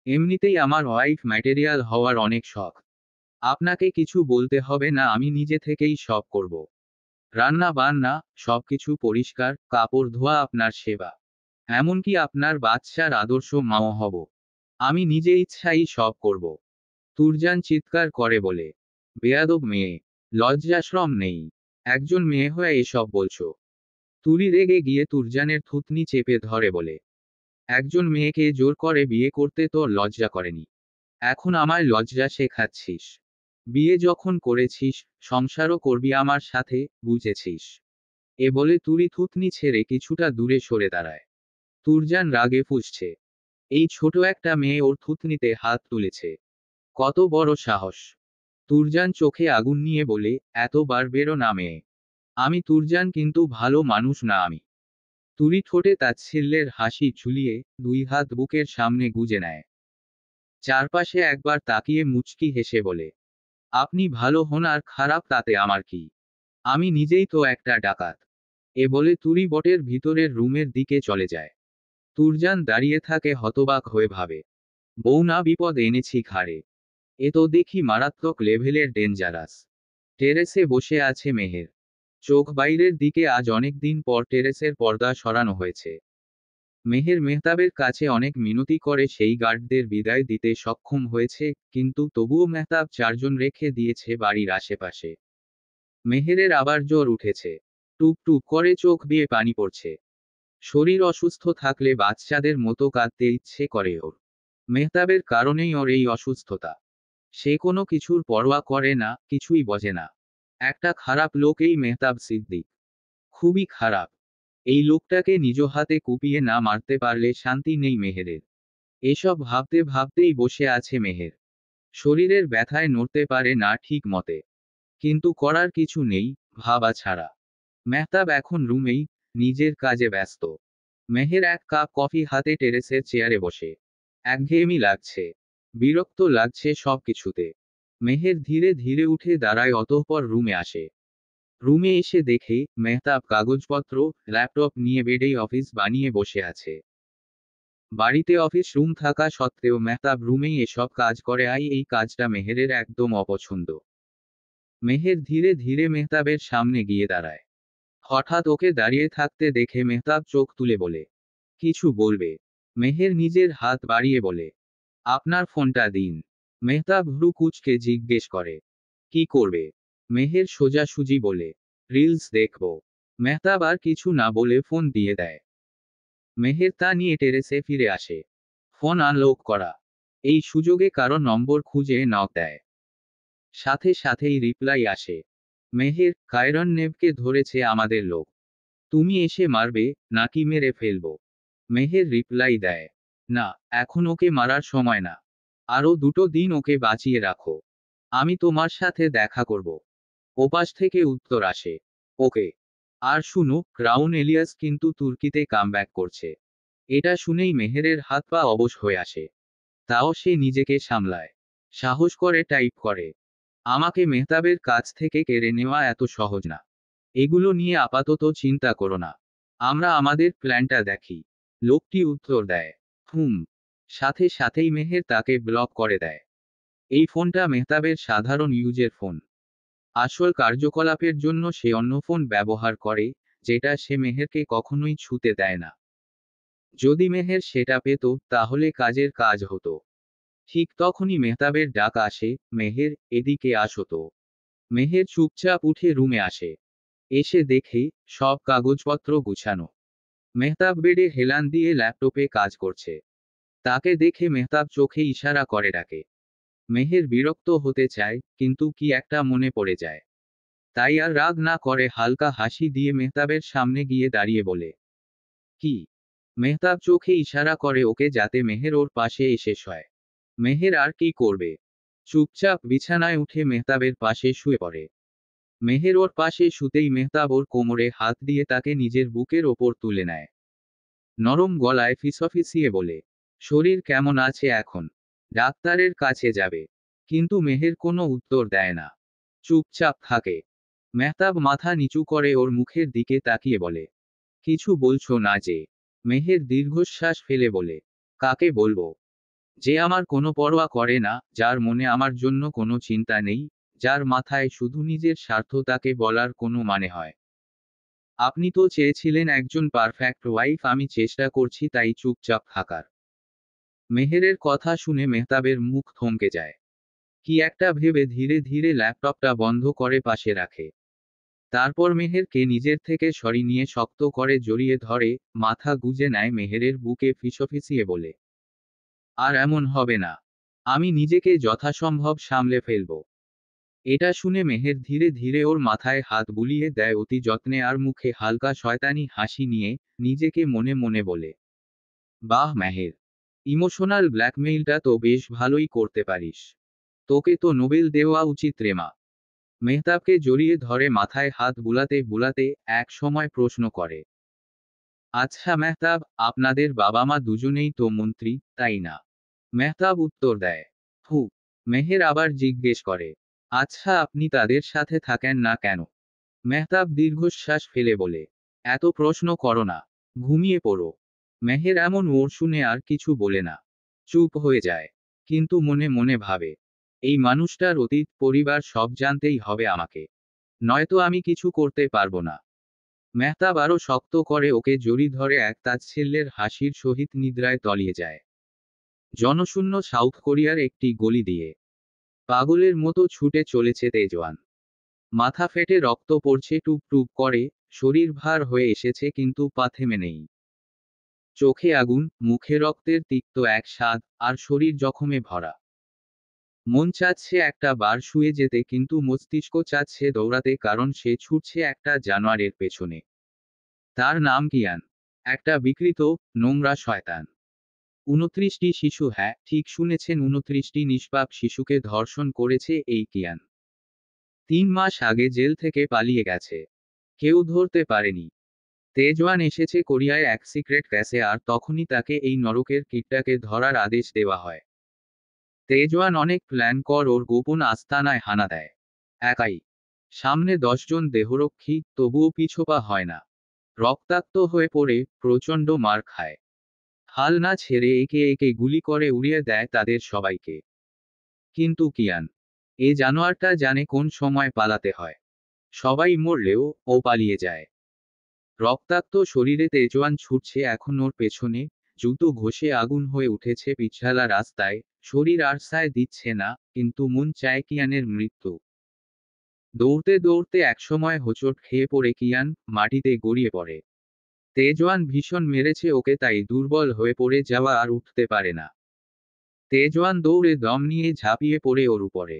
এমনিতেই আমার ওয়াইফ ম্যাটেরিয়াল হওয়ার অনেক শখ। আপনাকে কিছু বলতে হবে না, আমি নিজে থেকেই সব করব। রান্না বান্না, সবকিছু পরিষ্কার, কাপড় ধোয়া, আপনার সেবা। এমনকি আপনার বাচ্চার আদর্শ মাও হব। আমি নিজে ইচ্ছাই সব করব। তুরজান চিৎকার করে বলে, বেয়াদব মেয়ে, লজ্জাশরম নেই। একজন মেয়ে হয়ে এসব বলছো? তুরি রেগে গিয়ে তুরজানের থুতনি চেপে ধরে বলে, একজন মেয়েকে জোর করে বিয়ে করতে তোর লজ্জা করেনি? এখন আমায় লজ্জা শেখাচ্ছিস? বিয়ে যখন করেছিস, সংসারও করবি আমার সাথে, বুঝেছিস? এ বলে তুরি থুতনি ছেড়ে কিছুটা দূরে সরে দাঁড়ায়। তুরজান রাগে ফুঁসছে। এই ছোট একটা মেয়ে ওর থুতনিতে হাত তুলেছে। কত বড় সাহস! তুরজান চোখে আগুন নিয়ে বলে, এতবার বেরো না মেয়ে। আমি তুরজান, কিন্তু ভালো মানুষ না আমি। তুরি ঠোঁটে তাচ্ছিল্যের হাসি ঝুলিয়ে দুই হাত বুকের সামনে গুজে নেয়। চারপাশে একবার তাকিয়ে মুচকি হেসে বলে, আপনি ভালো হন আর খারাপ তাতে আমার কি? আমি নিজেই তো একটা ডাকাত। এ বলে তুরি বটের ভিতরের রুমের দিকে চলে যায়। তুরজান দাঁড়িয়ে থাকে হতবাক হয়ে, ভাবে, বউ না বিপদ এনেছি ঘাড়ে। এ তো দেখি মারাত্মক লেভেলের ডেঞ্জারাস। টেরেসে বসে আছে মেহের। চোখ বাইরের দিকে। আজ অনেক দিন পর টেরেসের পর্দা সরানো হয়েছে। মেহের মেহতাবের কাছে অনেক মিনতি করে সেই গার্ডদের বিদায় দিতে সক্ষম হয়েছে, কিন্তু তবুও মেহতাব চারজন রেখে দিয়েছে বাড়ির আশেপাশে। মেহেরের আবার জ্বর উঠেছে। টুপ টুপ করে চোখ দিয়ে পানি পড়ছে। শরীর অসুস্থ থাকলে বাচ্চাদের মতো কাঁদতে ইচ্ছে করে ওর। মেহতাবের কারণেই ওর এই অসুস্থতা। সে কোনো কিছুর পরোয়া করে না, কিছুই বোঝে না। একটা খারাপ লোক এই মেহতাব সিদ্দিক। খুবই খারাপ। এই লোকটাকে নিজ হাতে কুপিয়ে না মারতে পারলে শান্তি নেই মেহেরের। এসব ভাবতে ভাবতেই বসে আছে মেহের। শরীরের ব্যথায় নড়তে পারে না ঠিক মতে। কিন্তু করার কিছু নেই, ভাবা ছাড়া। মেহতাব এখন রুমেই, নিজের কাজে ব্যস্ত। মেহের এক কাপ কফি হাতে টেরেসের চেয়ারে বসে। একঘেয়েমি লাগছে। বিরক্ত লাগছে সব কিছুতে। মেহের ধীরে ধীরে উঠে দাঁড়ায়, অতঃপর রুমে আসে। রুমে এসে দেখে মেহতাব কাগজপত্র, ল্যাপটপ নিয়ে বেডেই অফিস বানিয়ে বসে আছে। বাড়িতে অফিস রুম থাকা সত্ত্বেও মেহতাব রুমেই এসব কাজ করে। এই কাজটা মেহেরের একদম অপছন্দ। মেহের ধীরে ধীরে মেহতাবের সামনে গিয়ে দাঁড়ায়। হঠাৎ ওকে দাঁড়িয়ে থাকতে দেখে মেহতাব চোখ তুলে বলে, কিছু বলবে? মেহের নিজের হাত বাড়িয়ে বলে, আপনার ফোনটা দিন। মেহতাব ভ্রু কুঁচকে জিজ্ঞেস করে, কি করবে? মেহের সোজাসুজি বলে, রিলস দেখব। মেহতাব আর কিছু না বলে ফোন দিয়ে দেয়। মেহের তা নিয়ে টেরেসে ফিরে আসে। ফোন আনলক করা। এই সুযোগে কারো নম্বর খুঁজে নক দেয়। সাথে সাথেই রিপ্লাই আসে, মেহের, কায়রন নেবকে ধরেছে আমাদের লোক। তুমি এসে মারবে, নাকি মেরে ফেলবো? মেহের রিপ্লাই দেয়, না, এখন ওকে মারার সময় না। আরও 2 দিন ওকে বাঁচিয়ে রাখো। আমি তোমার সাথে দেখা করব। ওপাশ থেকে উত্তর আসে, ওকে। আর শুনো, ক্রাউন এলিয়াস কিন্তু তুর্কিতে কামব্যাক করছে। এটা শুনেই মেহেরের হাত পা অবশ হয়ে আসে। তাও সে নিজেকে সামলায়। সাহস করে টাইপ করে, আমাকে মেহতাবের কাছ থেকে কেড়ে নেওয়া এত সহজ না। এগুলো নিয়ে আপাতত চিন্তা করো না। আমরা আমাদের প্ল্যানটা দেখি। লোকটি উত্তর দেয়, হুম। সাথে সাথেই মেহের তাকে ব্লক করে দেয়। এই ফোনটা মেহতাবের সাধারণ ইউজের ফোন। আসল কার্যকলাপের জন্য সে অন্য ফোন ব্যবহার করে, যেটা সে মেহেরকে কখনোই ছুতে দেয় না। যদি মেহের সেটা পেত, তাহলে কাজের কাজ হতো। ঠিক তখনই মেহতাবের ডাক আসে, মেহের, এদিকে আসো তো। মেহের চুপচাপ উঠে রুমে আসে। এসে দেখে, সব কাগজপত্র গুছানো। মেহতাব বেডে হেলান দিয়ে ল্যাপটপে কাজ করছে। তাকে দেখে মেহতাব চোখে ইশারা করে ডাকে। মেহের বিরক্ত হতে চায়, কিন্তু কি একটা মনে পড়ে যায়। তাই আর রাগ না করে হালকা হাসি দিয়ে মেহতাবের সামনে গিয়ে দাঁড়িয়ে বলে, কি? মেহতাব চোখে ইশারা করে ওকে, যাতে মেহের ওর পাশে এসে শোয়। মেহের আর কি করবে? চুপচাপ বিছানায় উঠে মেহতাবের পাশে শুয়ে পড়ে। মেহের ওর পাশে শুতেই মেহতাব ওর কোমরে হাত দিয়ে তাকে নিজের বুকের ওপর তুলে নেয়। নরম গলায় ফিসফিসিয়ে বলে, শরীর কেমন আছে এখন? ডাক্তারের কাছে যাবে? কিন্তু মেহের কোনো উত্তর দেয় না। চুপচাপ থাকে। মেহতাব মাথা নিচু করে ওর মুখের দিকে তাকিয়ে বলে, কিছু বলছো না যে? মেহের দীর্ঘশ্বাস ফেলে বলে, কাকে বলবো? যে আমার কোনো পরোয়া করে না, যার মনে আমার জন্য কোনো চিন্তা নেই, যার মাথায় শুধু নিজের স্বার্থ, তাকে বলার কোনো মানে হয়? আপনি তো চেয়েছিলেন একজন পারফেক্ট ওয়াইফ, আমি চেষ্টা করছি তাই চুপচাপ থাকার। মেহেরের কথা শুনে মেহতাবের মুখ থমকে যায়। কি একটা ভেবে ধীরে ধীরে ল্যাপটপটা বন্ধ করে পাশে রাখে। তারপর মেহেরকে নিজের থেকে সরিয়ে নিয়ে শক্ত করে জড়িয়ে ধরে, মাথা গুজে নেয় মেহেরের বুকে ফিসফিসিয়ে বলে, আর এমন হবে না। আমি নিজেকে যথাসম্ভব সামলে ফেলব। এটা শুনে মেহের ধীরে ধীরে ওর মাথায় হাত বুলিয়ে দেয় অতি যত্নে, আর মুখে হালকা শয়তানি হাসি নিয়ে নিজেকে মনে মনে বলে, বাহ মেহের, ইমোশনাল ব্ল্যাকমেইলটা তো বেশ ভালোই করতে পারিস। তোকে তো নোবেল দেওয়া উচিত রে মা। মেহতাবকে জড়িয়ে ধরে মাথায় হাত বুলাতে বুলাতে এক সময় প্রশ্ন করে, আচ্ছা মেহতাব, আপনাদের বাবা মা দুজনেই তো মন্ত্রী, তাই না? মেহতাব উত্তর দেয়, হু। মেহের আবার জিজ্ঞেস করে, আচ্ছা আপনি তাদের সাথে থাকেন না কেন? মেহতাব দীর্ঘশ্বাস ফেলে বলে, এত প্রশ্ন করো না। ঘুমিয়ে পড়ো। মেহের এমন ওর শুনে আর কিছু বলে না। চুপ হয়ে যায়। কিন্তু মনে মনে ভাবে, এই মানুষটার অতীত পরিবার সব জানতেই হবে আমাকে। নয়তো আমি কিছু করতে পারবো না। মেহতাব আরো শক্ত করে ওকে জড়ি ধরে এক তাচ্ছিল্যের হাসির সহিত নিদ্রায় তলিয়ে যায়। জনশূন্য সাউথ কোরিয়ার একটি গলি দিয়ে পাগলের মতো ছুটে চলেছে তেজওয়ান। মাথা ফেটে রক্ত পড়ছে টুপ টুপ করে, শরীর ভার হয়ে এসেছে কিন্তু পা থেমে নেই। চোখে আগুন, মুখে রক্তের তিক্ত এক স্বাদ, আর শরীর জখমে ভরা। মন চাচ্ছে একটা বার শুয়ে যেতে, কিন্তু মস্তিষ্ক চাচ্ছে দৌড়াতে, কারণ সে ছুটছে একটা জানোয়ারের পেছনে। তার নাম কিয়ান। একটা বিকৃত, নোংরা শয়তান। ২৯টি শিশু, হ্যাঁ ঠিক শুনেছেন, ২৯টি নিষ্পাপ শিশুকে ধর্ষণ করেছে এই কিয়ান। ৩ মাস আগে জেল থেকে পালিয়ে গেছে। কেউ ধরতে পারেনি। তেজওয়ান এসেছে কোরিয়ায় এক সিক্রেট ক্যাসে, আর তখনই তাকে এই নরকের কীটটাকে ধরার আদেশ দেওয়া হয়। তেজওয়ান অনেক প্ল্যান কর ওর গোপন আস্তানায় হানা দেয়। একাই। সামনে ১০ জন দেহরক্ষী, তবুও পিছোপা হয় না। রক্তাক্ত হয়ে পড়ে, প্রচণ্ড মার খায়। হাল না ছেড়ে একে একে গুলি করে উড়িয়ে দেয় তাদের সবাইকে। কিন্তু কিয়ান, এ জানোয়ারটা জানে কোন সময় পালাতে হয়। সবাই মরলেও ও পালিয়ে যায়। রক্তাক্ত শরীরে তেজওয়ান ছুটছে এখন ওর পেছনে। জুতো ঘষে আগুন হয়ে উঠেছে পিছলা রাস্তায়। শরীর আর সায় দিচ্ছে না, কিন্তু মন চায় কিয়ানের মৃত্যু। দৌড়তে দৌড়তে একসময় হোঁচট খেয়ে পড়ে কিয়ান মাটিতে গড়িয়ে পড়ে। তেজওয়ান ভীষণ মেরেছে ওকে, তাই দুর্বল হয়ে পড়ে যাওয়া আর উঠতে পারে না। তেজওয়ান দৌড়ে দম নিয়ে ঝাঁপিয়ে পড়ে ওর উপরে।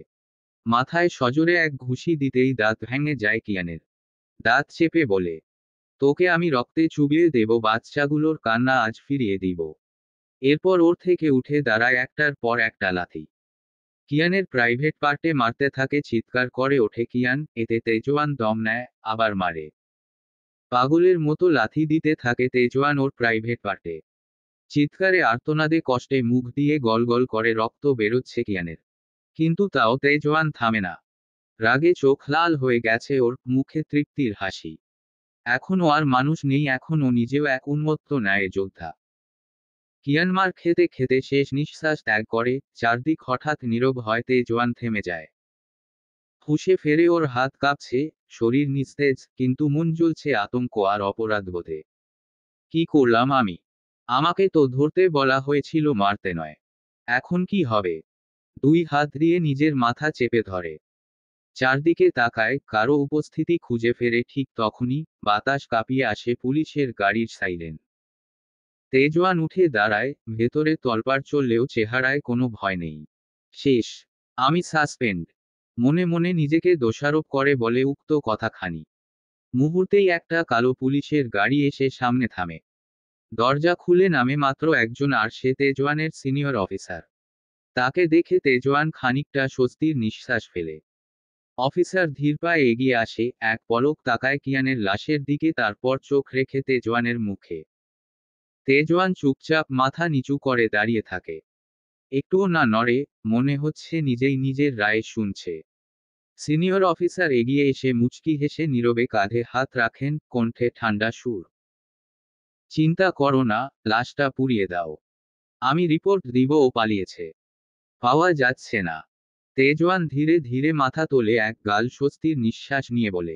মাথায় সজোরে এক ঘুষি দিতেই দাঁত ভেঙে যায় কিয়ানের। দাঁত চেপে বলে, তোকে আমি রক্তে চুবিয়ে দেব, বাচ্চাগুলোর কান্না আজ ফিরিয়ে দিব। এরপর ওর থেকে উঠে দাঁড়ায় একটার পর একটা লাথি। কিয়ানের প্রাইভেট পার্টে মারতে থাকে, চিৎকার করে ওঠে কিয়ান, এতে তেজওয়ান দম নেয়, আবার মারে। পাগলের মতো লাথি দিতে থাকে তেজওয়ান ওর প্রাইভেট পার্টে। চিৎকারে আর্তনাদে কষ্টে মুখ দিয়ে গলগল করে রক্ত বেরোচ্ছে কিয়ানের। কিন্তু তাও তেজওয়ান থামে না। রাগে চোখ লাল হয়ে গেছে ওর, মুখে তৃপ্তির হাসি। এখনও আর মানুষ নেই, এখনও নিজেও এক উন্মত্ত ন্যায় যোদ্ধা। কিয়ানমার খেতে খেতে শেষ নিঃশ্বাস ত্যাগ করে, চারদিক হঠাৎ নীরব হয়, তেজওয়ান থেমে যায়। হুঁশে ফেরে, ওর হাত কাঁপছে, শরীর নিস্তেজ, কিন্তু মন জ্বলছে আতঙ্ক আর অপরাধবোধে। কি করলাম আমি? আমাকে তো ধরতে বলা হয়েছিল, মারতে নয়। এখন কি হবে? দুই হাত দিয়ে নিজের মাথা চেপে ধরে। চারদিকে তাকায়, কারো উপস্থিতি খুঁজে ফেরে ঠিক তখনই বাতাস কাঁপিয়ে আসে পুলিশের গাড়ির সাইরেন। তেজওয়ান উঠে দাঁড়ায়, ভেতরে তলপাড় চললেও চেহারায় কোনো ভয় নেই। শেষ। আমি সাসপেন্ড। মনে মনে নিজেকে দোষারোপ করে বলে উক্ত কথাখানি। মুহূর্তেই একটা কালো পুলিশের গাড়ি এসে সামনে থামে। দরজা খুলে নামে মাত্র একজন, আর সে তেজওয়ানের সিনিয়র অফিসার। তাকে দেখে তেজওয়ান খানিকটা স্বস্তির নিঃশ্বাস ফেলে। অফিসার ধীর পায়ে এগিয়ে আসে, এক পলক তাকায় কিয়ানের লাশের দিকে, তারপর চোখ রেখে তেজওয়ানের মুখে। তেজওয়ান চুপচাপ মাথা নিচু করে দাঁড়িয়ে থাকে। একটুও না নড়ে, মনে হচ্ছে নিজেই নিজের রায় শুনছে। সিনিয়র অফিসার এগিয়ে এসে মুচকি হেসে নীরবে কাঁধে হাত রাখেন, কণ্ঠে ঠান্ডা সুর। চিন্তা করো না, লাশটা পুড়িয়ে দাও। আমি রিপোর্ট দিব ও পালিয়েছে। পাওয়া যাচ্ছে না। তেজওয়ান ধীরে ধীরে মাথা তোলে, এক গাল স্বস্তির নিঃশ্বাস নিয়ে বলে,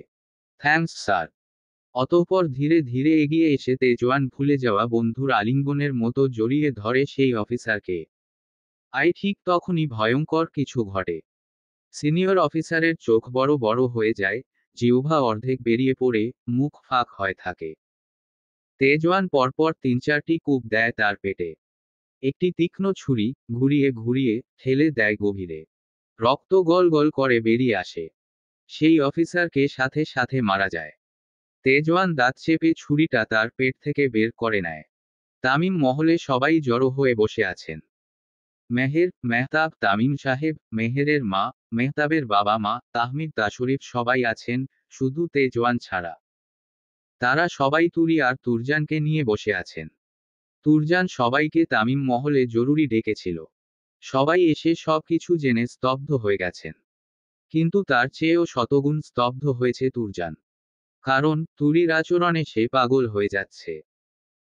থ্যাঙ্কস স্যার। অতঃপর ধীরে ধীরে এগিয়ে এসে তেজওয়ান ভুলে যাওয়া বন্ধুর আলিঙ্গনের মতো জড়িয়ে ধরে সেই অফিসারকে। ঠিক তখনই ভয়ঙ্কর কিছু ঘটে। সিনিয়র অফিসারের চোখ বড় বড় হয়ে যায়, জিহ্বা অর্ধেক বেরিয়ে পড়ে, মুখ ফাঁক হয়ে থাকে। তেজওয়ান পরপর ৩-৪টি কূপ দেয় তার পেটে। একটি তীক্ষ্ণ ছুরি ঘুরিয়ে ঘুরিয়ে ঠেলে দেয় গভীরে। রক্ত গল গল করে বেরিয়ে আসে। সেই অফিসারকে সাথে সাথে মারা যায়। তেজওয়ান দাঁত চেপে ছুরিটা তার পেট থেকে বের করে নেয়। তামিম মহলে সবাই জড়ো হয়ে বসে আছেন। মেহের, মেহতাব, তামিম সাহেব, মেহেরের মা, মেহতাবের বাবা মা, তাহমিদ, তাশরিফ সবাই আছেন, শুধু তেজওয়ান ছাড়া। তারা সবাই তুরি আর তুরজানকে নিয়ে বসে আছেন। তুরজান সবাইকে তামিম মহলে জরুরি ডেকেছিল। সবাই এসে সবকিছু জেনে স্তব্ধ হয়ে গেছেন। কিন্তু তার চেয়েও শতগুণ স্তব্ধ হয়েছে তুরজান। কারণ তুরির আচরণে সে পাগল হয়ে যাচ্ছে।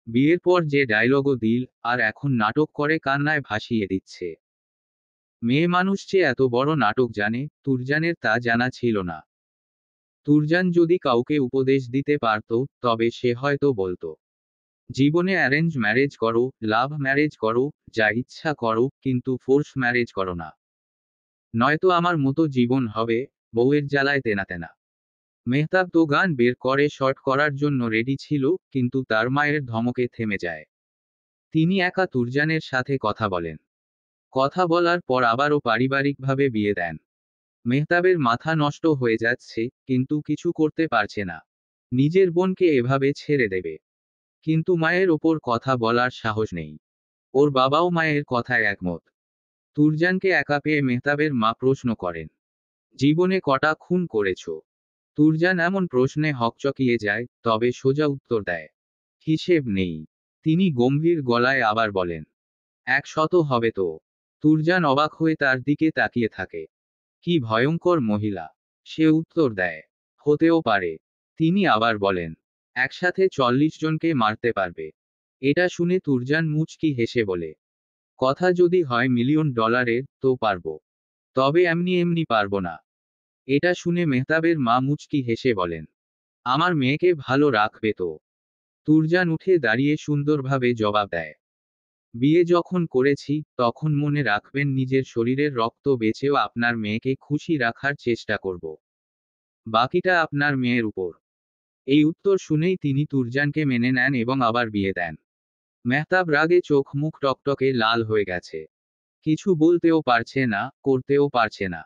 বিয়ের পর যে ডায়লগও দিল, আর এখন নাটক করে কান্নায় ভাসিয়ে দিচ্ছে। মেয়ে মানুষ যে এত বড় নাটক জানে, তুরজানের তা জানা ছিল না। তুরজান যদি কাউকে উপদেশ দিতে পারত, তবে সে হয়তো বলতো, জীবনে অ্যারেঞ্জ ম্যারেজ করো, লাভ ম্যারেজ করো, যা ইচ্ছা করো, কিন্তু ফোর্স ম্যারেজ করো না। নয়তো আমার মতো জীবন হবে, বউয়ের জ্বালায় তেনা তেনা। মেহতাব তো গান বের করে শর্ট করার জন্য রেডি ছিল, কিন্তু তার মায়ের ধমকে থেমে যায়। তিনি একা তুরজানের সাথে কথা বলেন। কথা বলার পর আবারও পারিবারিকভাবে বিয়ে দেন। মেহতাবের মাথা নষ্ট হয়ে যাচ্ছে, কিন্তু কিছু করতে পারছে না। নিজের বোনকে এভাবে ছেড়ে দেবে। কিন্তু মায়ের ওপর কথা বলার সাহস নেই। ওর বাবাও মায়ের কথায় একমত। তুরজানকে একা পেয়ে মেহতাবের মা প্রশ্ন করেন, জীবনে কটা খুন করেছ? তুরজান এমন প্রশ্নে হকচকিয়ে যায়, তবে সোজা উত্তর দেয়, হিসেব নেই। তিনি গম্ভীর গলায় আবার বলেন, ১০০ হবে তো। তুরজান অবাক হয়ে তার দিকে তাকিয়ে থাকে। কি ভয়ঙ্কর মহিলা! সে উত্তর দেয়, হতেও পারে। তিনি আবার বলেন, একসাথে ৪০ জনকে মারতে পারবে। এটা শুনে তুরজান মুচকি হেসে বলে, কথা যদি হয় $1,০০,০০০, তো পারবো। তবে এমনি এমনি পারবো না। এটা শুনে মেহতাবের মা মুচকি হেসে বলেন, আমার মেয়েকে ভালো রাখবে তো? তুরজান উঠে দাঁড়িয়ে সুন্দরভাবে জবাব দেয়, বিয়ে যখন করেছি, তখন মনে রাখবেন নিজের শরীরের রক্ত বেচেও আপনার মেয়েকে খুশি রাখার চেষ্টা করব। বাকিটা আপনার মেয়ের উপর। এই উত্তর শুনেই তিনি তুরজানকে মেনে নেন এবং আবার বিয়ে দেন। মেহতাব রাগে চোখ মুখ টকটকে লাল হয়ে গেছে। কিছু বলতেও পারছে না, করতেও পারছে না।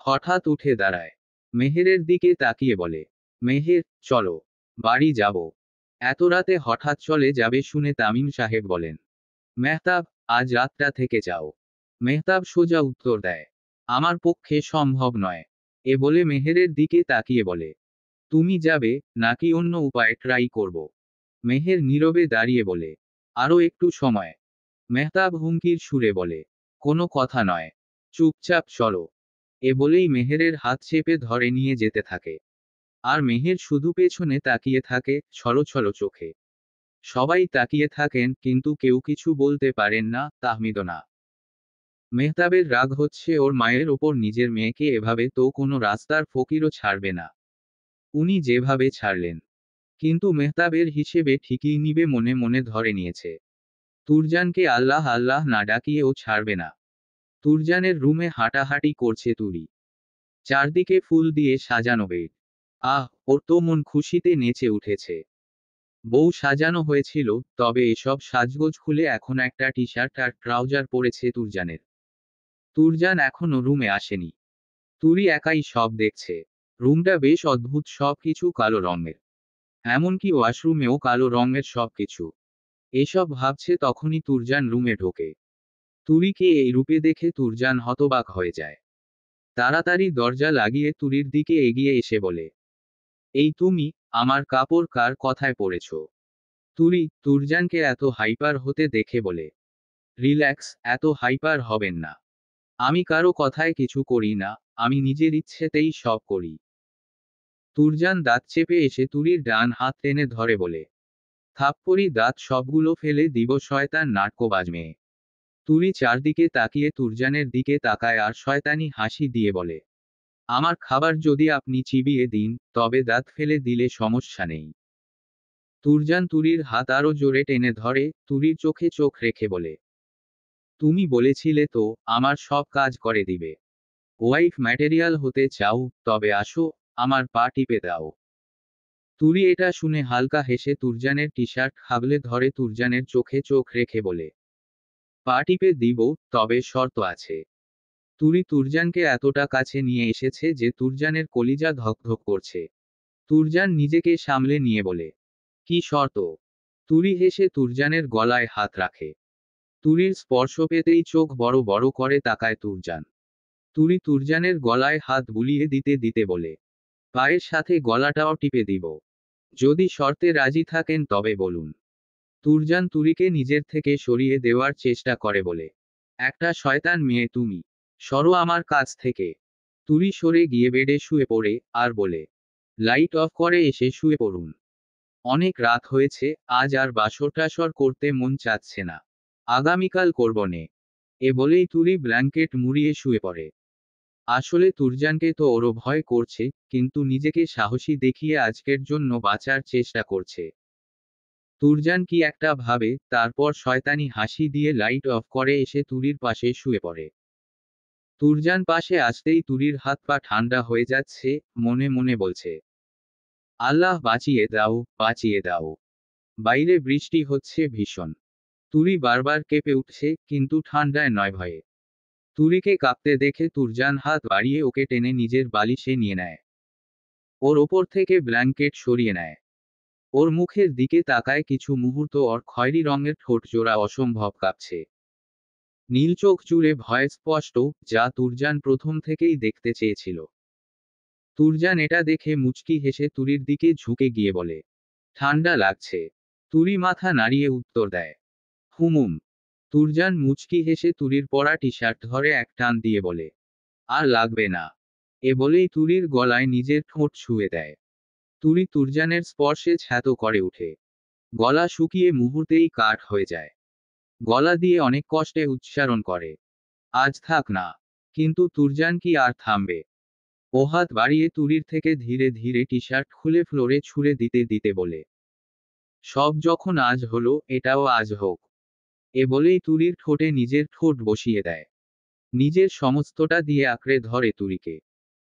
হঠাৎ উঠে দাঁড়ায়। মেহেরের দিকে তাকিয়ে বলে, মেহের, চলো, বাড়ি যাব। এত রাতে হঠাৎ চলে যাবে শুনে তামিম সাহেব বলেন, মেহতাব, আজ রাতটা থেকে যাও। মেহতাব সোজা উত্তর দেয়, আমার পক্ষে সম্ভব নয়। এ বলে মেহেরের দিকে তাকিয়ে বলে, তুমি যাবে, নাকি অন্য উপায় ট্রাই করব? মেহের নীরবে দাঁড়িয়ে বলে, আরো একটু সময়। মেহতাব হুমকির সুরে বলে, কোনো কথা নয়, চুপচাপ চলো। এ বলেই মেহেরের হাত চেপে ধরে নিয়ে যেতে থাকে। আর মেহের শুধু পেছনে তাকিয়ে থাকে, ছলো চোখে। সবাই তাকিয়ে থাকেন, কিন্তু কেউ কিছু বলতে পারেন না, তাহমিদও না। মেহতাবের রাগ হচ্ছে ওর মায়ের ওপর, নিজের মেয়েকে এভাবে তো কোনো রাস্তার ফকিরও ছাড়বে না। উনি যেভাবে ছাড়লেন। কিন্তু মেহতাবের হিসেবে ঠিকই নিবে, মনে মনে ধরে নিয়েছে। তুরজানকে আল্লাহ আল্লাহ না ডাকিয়ে ও ছাড়বে না। তুরজানের রুমে হাঁটাহাঁটি করছে তুরি। চারদিকে ফুল দিয়ে সাজানো বেড। আহ, ওর তো মন খুশিতে নেচে উঠেছে। বউ সাজানো হয়েছিল, তবে এসব সাজগোজ খুলে এখন একটা টি শার্ট আর ট্রাউজার পরেছে তুরজানের। তুরজান এখনো রুমে আসেনি। তুরি একাই সব দেখছে। রুমটা বেশ অদ্ভুত, সব কিছু কালো রঙের। এমনকি ওয়াশরুমেও কালো রঙের সবকিছু। এসব ভাবছে তখনই তুরজান রুমে ঢোকে। তুরিকে এই রূপে দেখে তুরজান হতবাক হয়ে যায়। তাড়াতাড়ি দরজা লাগিয়ে তুরির দিকে এগিয়ে এসে বলে, এই তুমি, আমার কাপড় কার কথায় পরেছ? তুরি তুরজানকে এত হাইপার হতে দেখে বলে, রিল্যাক্স, এত হাইপার হবেন না। আমি কারো কথায় কিছু করি না, আমি নিজের ইচ্ছেতেই সব করি। তুরজান দাঁত চেপে এসে তুরির ডান হাত টেনে ধরে বলে, থাপ্পড়ি দাঁত সবগুলো ফেলে দিব শয়তান নাট্যবাজ মেয়ে। তুরি চারদিকে তাকিয়ে তুরজানের দিকে তাকায় আর শয়তানি হাসি দিয়ে বলে, আমার খাবার যদি আপনি চিবিয়ে দিন, তবে দাঁত ফেলে দিলে সমস্যা নেই। তুরজান তুরির হাত আরো জোরে টেনে ধরে, তুরির চোখে চোখ রেখে বলে, তুমি বলেছিলে তো, আমার সব কাজ করে দিবে। ওয়াইফ ম্যাটেরিয়াল হতে চাও, তবে আসো, আমার পা টিপে দাও। তুরি এটা শুনে হালকা হেসে তুরজানের টি শার্ট হাবলে ধরে তুরজানের চোখে চোখ রেখে বলে, পা টিপে দিব, তবে শর্ত আছে। তুরি তুরজানকে এতটা কাছে নিয়ে এসেছে যে তুরজানের কলিজা ধকধক করছে। তুরজান নিজেকে সামলে নিয়ে বলে, কি শর্ত? তুরি হেসে তুরজানের গলায় হাত রাখে। তুরির স্পর্শ পেতেই চোখ বড় বড় করে তাকায় তুরজান। তুরি তুরজানের গলায় হাত বুলিয়ে দিতে দিতে বলে, পায়ের সাথে গলাটাও টিপে দিব। যদি শর্তে রাজি থাকেন তবে বলুন। তুরজান তুরিকে নিজের থেকে সরিয়ে দেওয়ার চেষ্টা করে বলে, একটা শয়তান মেয়ে তুমি, সরো আমার কাছ থেকে। তুরি সরে গিয়ে বেডে শুয়ে পড়ে, আর বলে, লাইট অফ করে এসে শুয়ে পড়ুন। অনেক রাত হয়েছে, আজ আর বাসর টাসর করতে মন চাচ্ছে না। আগামীকাল করবনে। এ বলেই তুরি ব্ল্যাঙ্কেট মুড়িয়ে শুয়ে পড়ে। আসলে তুরজানকে তো ওরও ভয় করছে, কিন্তু নিজেকে সাহসী দেখিয়ে আজকের জন্য বাঁচার চেষ্টা করছে। তুরজান কি একটা ভাবে, তারপর শয়তানি হাসি দিয়ে লাইট অফ করে এসে তুরির পাশে শুয়ে পড়ে। তুরজান পাশে আসতেই তুরির হাত পা ঠান্ডা হয়ে যাচ্ছে, মনে মনে বলছে, আল্লাহ বাঁচিয়ে দাও, বাঁচিয়ে দাও। বাইরে বৃষ্টি হচ্ছে ভীষণ। তুরি বারবার কেঁপে উঠছে, কিন্তু ঠান্ডায় নয়, ভয়ে। তুরিকে কাঁপতে দেখে তুরজান হাত বাড়িয়ে ওকে টেনে নিজের বালিশে নিয়ে নেয়। ওর ওপর থেকে ব্ল্যাঙ্কেট সরিয়ে নেয়। ওর মুখের দিকে তাকায় কিছু মুহূর্ত, ওর খয়েরি রঙের ঠোঁট জোড়া অসম্ভব কাঁপছে। নীল চোখ জুড়ে ভয় স্পষ্ট, যা তুরজান প্রথম থেকেই দেখতে চেয়েছিল। তুরজান এটা দেখে মুচকি হেসে তুরির দিকে ঝুঁকে গিয়ে বলে, ঠান্ডা লাগছে। তুরি মাথা নাড়িয়ে উত্তর দেয়, হুমুম। তুরজান মুচকি হেসে তুরির পরা টি শার্ট ধরে এক টান দিয়ে বলে, আর লাগবে না। এ বলেই তুরির গলায় নিজের ঠোঁট ছুঁয়ে দেয়। তুরি তুরজানের স্পর্শে ছ্যাঁতো করে উঠে। গলা শুকিয়ে মুহূর্তেই কাঠ হয়ে যায়। গলা দিয়ে অনেক কষ্টে উচ্চারণ করে, আজ থাক না। কিন্তু তুরজান কি আর থামবে? ও হাত বাড়িয়ে তুরির থেকে ধীরে ধীরে টি শার্ট খুলে ফ্লোরে ছুঁড়ে দিতে দিতে বলে, সব যখন আজ হলো, এটাও আজ হোক। এ বলেই তুরির ঠোঁটে নিজের ঠোঁট বসিয়ে দেয়। নিজের সমস্তটা দিয়ে আঁকড়ে ধরে তুরিকে।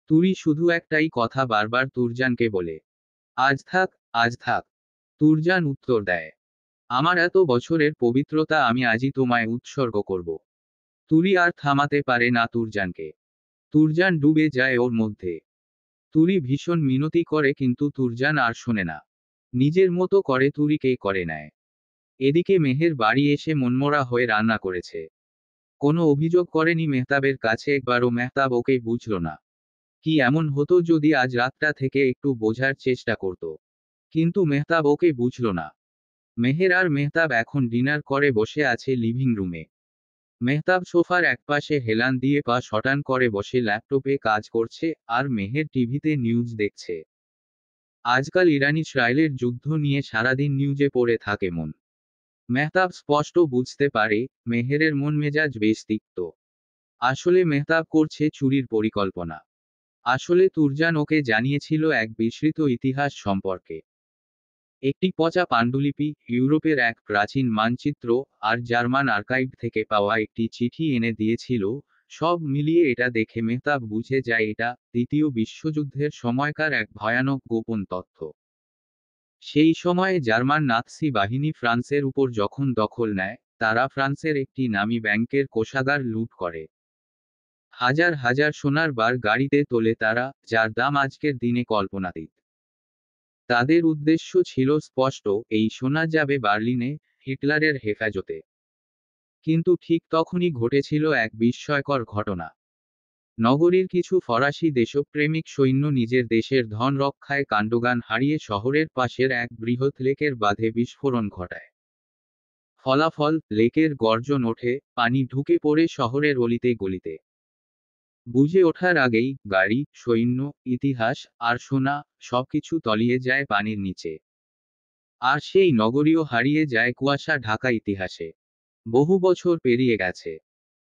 তুরি শুধু একটাই কথা বারবার তুরজানকে বলে, আজ থাক, আজ থাক। তুরজান উত্তর দেয়, আমার এত বছরের পবিত্রতা আমি আজই তোমায় উৎসর্গ করব। তুরি আর থামাতে পারে না তুরজানকে। তুরজান ডুবে যায় ওর মধ্যে। তুরি ভীষণ মিনতি করে, কিন্তু তুরজান আর শোনে না। নিজের মতো করে তুরিকে করে নেয়। এদিকে মেহের বাড়ি এসে মনমরা হয়ে রান্না করেছে। কোনো অভিযোগ করেনি মেহতাবের কাছে, একবারও মেহতাব ওকে বুঝল না। কি এমন হতো যদি আজ রাতটা থেকে একটু বোঝার চেষ্টা করত। কিন্তু মেহতাব ওকে বুঝল না। মেহের আর মেহতাব এখন ডিনার করে বসে আছে লিভিং রুমে। মেহতাব সোফার একপাশে হেলান দিয়ে পা শটান করে বসে ল্যাপটপে কাজ করছে, আর মেহের টিভিতে নিউজ দেখছে। আজকাল ইরান ইসরায়েলের যুদ্ধ নিয়ে সারাদিন নিউজে পড়ে থাকে মন। মেহতাব স্পষ্ট বুঝতে পারে মেহেরের মন মেজাজ বেশ তিক্ত। আসলে মেহতাব করছে চুরির পরিকল্পনা। আসলে তুরজান ওকে জানিয়েছিল এক বিস্মৃত ইতিহাস সম্পর্কে। একটি পচা পাণ্ডুলিপি, ইউরোপের এক প্রাচীন মানচিত্র, আর জার্মান আর্কাইভ থেকে পাওয়া একটি চিঠি এনে দিয়েছিল। সব মিলিয়ে এটা দেখে মেহতাব বুঝে যায় এটা দ্বিতীয় বিশ্বযুদ্ধের সময়কার এক ভয়ানক গোপন তথ্য। সেই সময়ে জার্মান নাৎসি বাহিনী ফ্রান্সের উপর যখন দখল নেয়, তারা ফ্রান্সের একটি নামী ব্যাংকের কোষাগার লুট করে। হাজার হাজার সোনার বার গাড়িতে তোলে তারা, যার দাম আজকের দিনে কল্পনাতীত। তাদের উদ্দেশ্য ছিল স্পষ্ট, এই সোনা যাবে বার্লিনে, হিটলারের হেফাজতে। কিন্তু ঠিক তখনই ঘটেছিল এক বিস্ময়কর ঘটনা। নগরীর কিছু ফরাসি দেশপ্রেমিক সৈন্য নিজের দেশের ধন রক্ষায় কাণ্ডজ্ঞান হারিয়ে শহরের পাশের এক বৃহৎ লেকের বাঁধে বিস্ফোরণ ঘটায়। ফলাফল, লেকের গর্জন ওঠে, পানি ঢুকে পড়ে শহরের অলিতে গলিতে। বুঝে ওঠার আগেই গাড়ি, সৈন্য, ইতিহাস আর সোনা সবকিছু তলিয়ে যায় পানির নিচে। আর সেই নগরীও হারিয়ে যায় কুয়াশা ঢাকা ইতিহাসে। বহু বছর পেরিয়ে গেছে।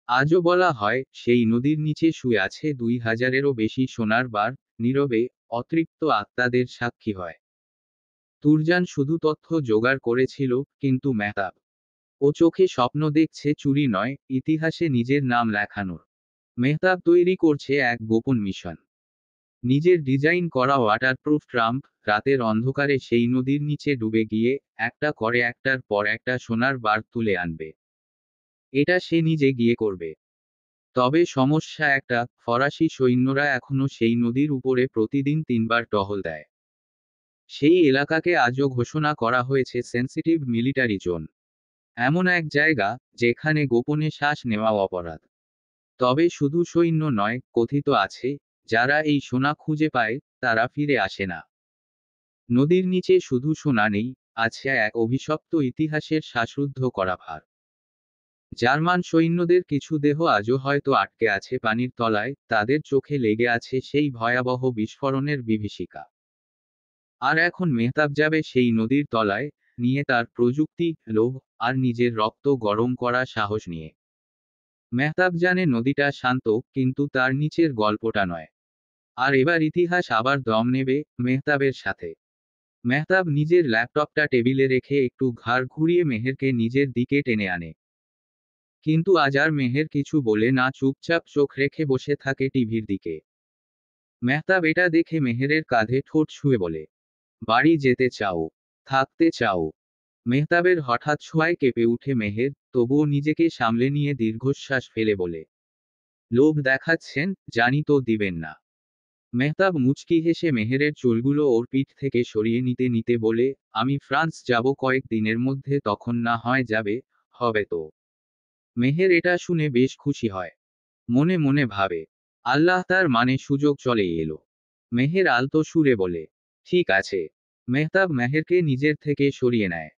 আজও বলা হয় সেই নদীর নিচে শুয়ে আছে 2000-এরও বেশি সোনার বার, নীরবে, অতৃপ্ত আত্মাদের সাক্ষী হয়। তুরজান শুধু তথ্য জোগাড় করেছিল, কিন্তু মেহতাব, ও চোখে স্বপ্ন দেখছে চুরি নয়, ইতিহাসে নিজের নাম লেখানোর। মেহতাব তৈরি করছে এক গোপন মিশন। নিজের ডিজাইন করা ওয়াটারপ্রুফ ট্রাম্প, রাতের অন্ধকারে সেই নদীর নিচে ডুবে গিয়ে একটা করে একটার পর একটা সোনার বার তুলে আনবে। এটা সে নিজে গিয়ে করবে। তবে সমস্যা একটা, ফরাসি সৈন্যরা এখনো সেই নদীর উপরে প্রতিদিন 3বার টহল দেয়। সেই এলাকাকে আজও ঘোষণা করা হয়েছে সেন্সিটিভ মিলিটারি জোন। এমন এক জায়গা যেখানে গোপনে শ্বাস নেওয়া অপরাধ। তবে শুধু সৈন্য নয়, কথিত আছে, যারা এই সোনা খুঁজে পায় তারা ফিরে আসে না। নদীর নিচে শুধু সোনা নেই, আছে এক অভিশপ্ত ইতিহাসের শ্বাসরুদ্ধ করা ভার। জার্মান সৈন্যদের কিছু দেহ আজও হয়তো আটকে আছে পানির তলায়, তাদের চোখে লেগে আছে সেই ভয়াবহ বিস্ফোরণের বিভীষিকা। আর এখন মেহতাব যাবে সেই নদীর তলায়, নিয়ে তার প্রযুক্তি, লোভ, আর নিজের রক্ত গরম করা সাহস নিয়ে। মেহতাব জানে নদীটা শান্ত, কিন্তু তার নিচের গল্পটা নয়। আর এবার ইতিহাস আবার দম নেবে মেহতাবের সাথে। মেহতাব নিজের ল্যাপটপটা টেবিলে রেখে একটু ঘাড় ঘুরিয়ে মেহেরকে নিজের দিকে টেনে আনে। কিন্তু আজ আর মেহের কিছু বলে না, চুপচাপ চোখ রেখে বসে থাকে টিভির দিকে। মেহতাব এটা দেখে মেহেরের কাঁধে ঠোঁট ছুঁয়ে বলে, বাড়ি যেতে চাও? থাকতে চাও? মেহতাবের হঠাৎ ছোঁয়ায় কেঁপে উঠে মেহের, তবুও নিজেকে সামলে নিয়ে দীর্ঘশ্বাস ফেলে বলে, লোভ দেখাচ্ছেন, জানি তো দিবেন না। মেহতাব মুচকি হেসে মেহেরের চুলগুলো ওর পিঠ থেকে সরিয়ে নিতে নিতে বলে, আমি ফ্রান্স যাব কয়েক দিনের মধ্যে, তখন না হয় যাবে, হবে তো। মেহের এটা শুনে বেশ খুশি হয়। মনে মনে ভাবে, আল্লাহ তার মানে সুযোগ চলেই এলো। মেহের আলতো সুরে বলে, ঠিক আছে। মেহতাব মেহেরকে নিজের থেকে সরিয়ে নেয়।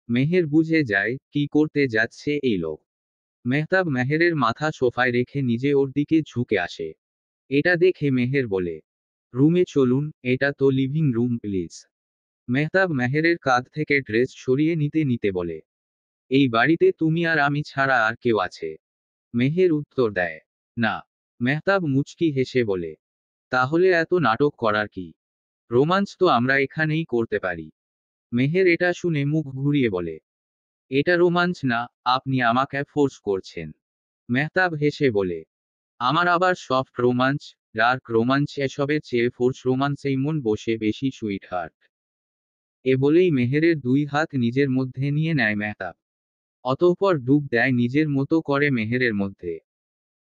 মেহের বুঝে যায় কি করতে যাচ্ছে এই লোক। মেহতাব মেহেরের মাথা সোফায় রেখে নিজে ওর দিকে ঝুঁকে আসে। এটা দেখে মেহের বলে, রুমে চলুন, এটা তো লিভিং রুম প্লিজ। মেহতাব মেহেরের কাঁধ থেকে ড্রেস সরিয়ে নিতে নিতে বলে, এই বাড়িতে তুমি আর আমি ছাড়া আর কেউ আছে? মেহের উত্তর দেয়, না। মেহতাব মুচকি হেসে বলে, তাহলে এত নাটক করার কি? রোমান্স তো আমরা এখানেই করতে পারি। মেহের এটা শুনে মুখ ঘুরিয়ে বলে, এটা রোমান্স না, আপনি আমাকে ফোর্স করছেন। মেহতাব হেসে বলে, আমার আবার সফট রোমান্স, ডার্ক রোমান্স এসবের চেয়ে ফোর্স রোমান্সেই মন বসে বেশি সুইট হার্ট। এ বলেই মেহেরের 2 হাত নিজের মধ্যে নিয়ে নেয় মেহতাব। অতঃপর ডুব দেয় নিজের মতো করে মেহেরের মধ্যে।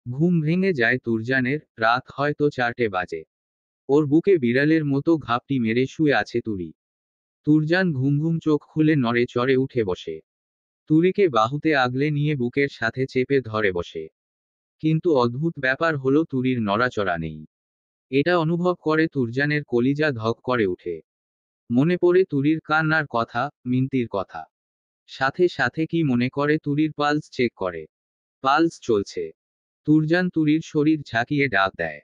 ঘুম ভেঙে যায় তুরজানের, রাত হয়তো 4টে বাজে। ওর বুকে বিড়ালের মতো ঘাপটি মেরে শুয়ে আছে তুরি। তুরজান ঘুম ঘুম চোখ খুলে নড়ে চড়ে উঠে বসে। তুরিকে বাহুতে আগলে নিয়ে বুকের সাথে চেপে ধরে বসে। কিন্তু অদ্ভুত ব্যাপার হলো তুরির নড়াচড়া নেই। এটা অনুভব করে তুরজানের কলিজা ধক করে উঠে। মনে পড়ে তুরির কান্নার কথা, মিনতির কথা। সাথে সাথে কি মনে করে তুরির পালস চেক করে। পালস চলছে। তুরজান তুরির শরীর ঝাঁকিয়ে ডাক দেয়।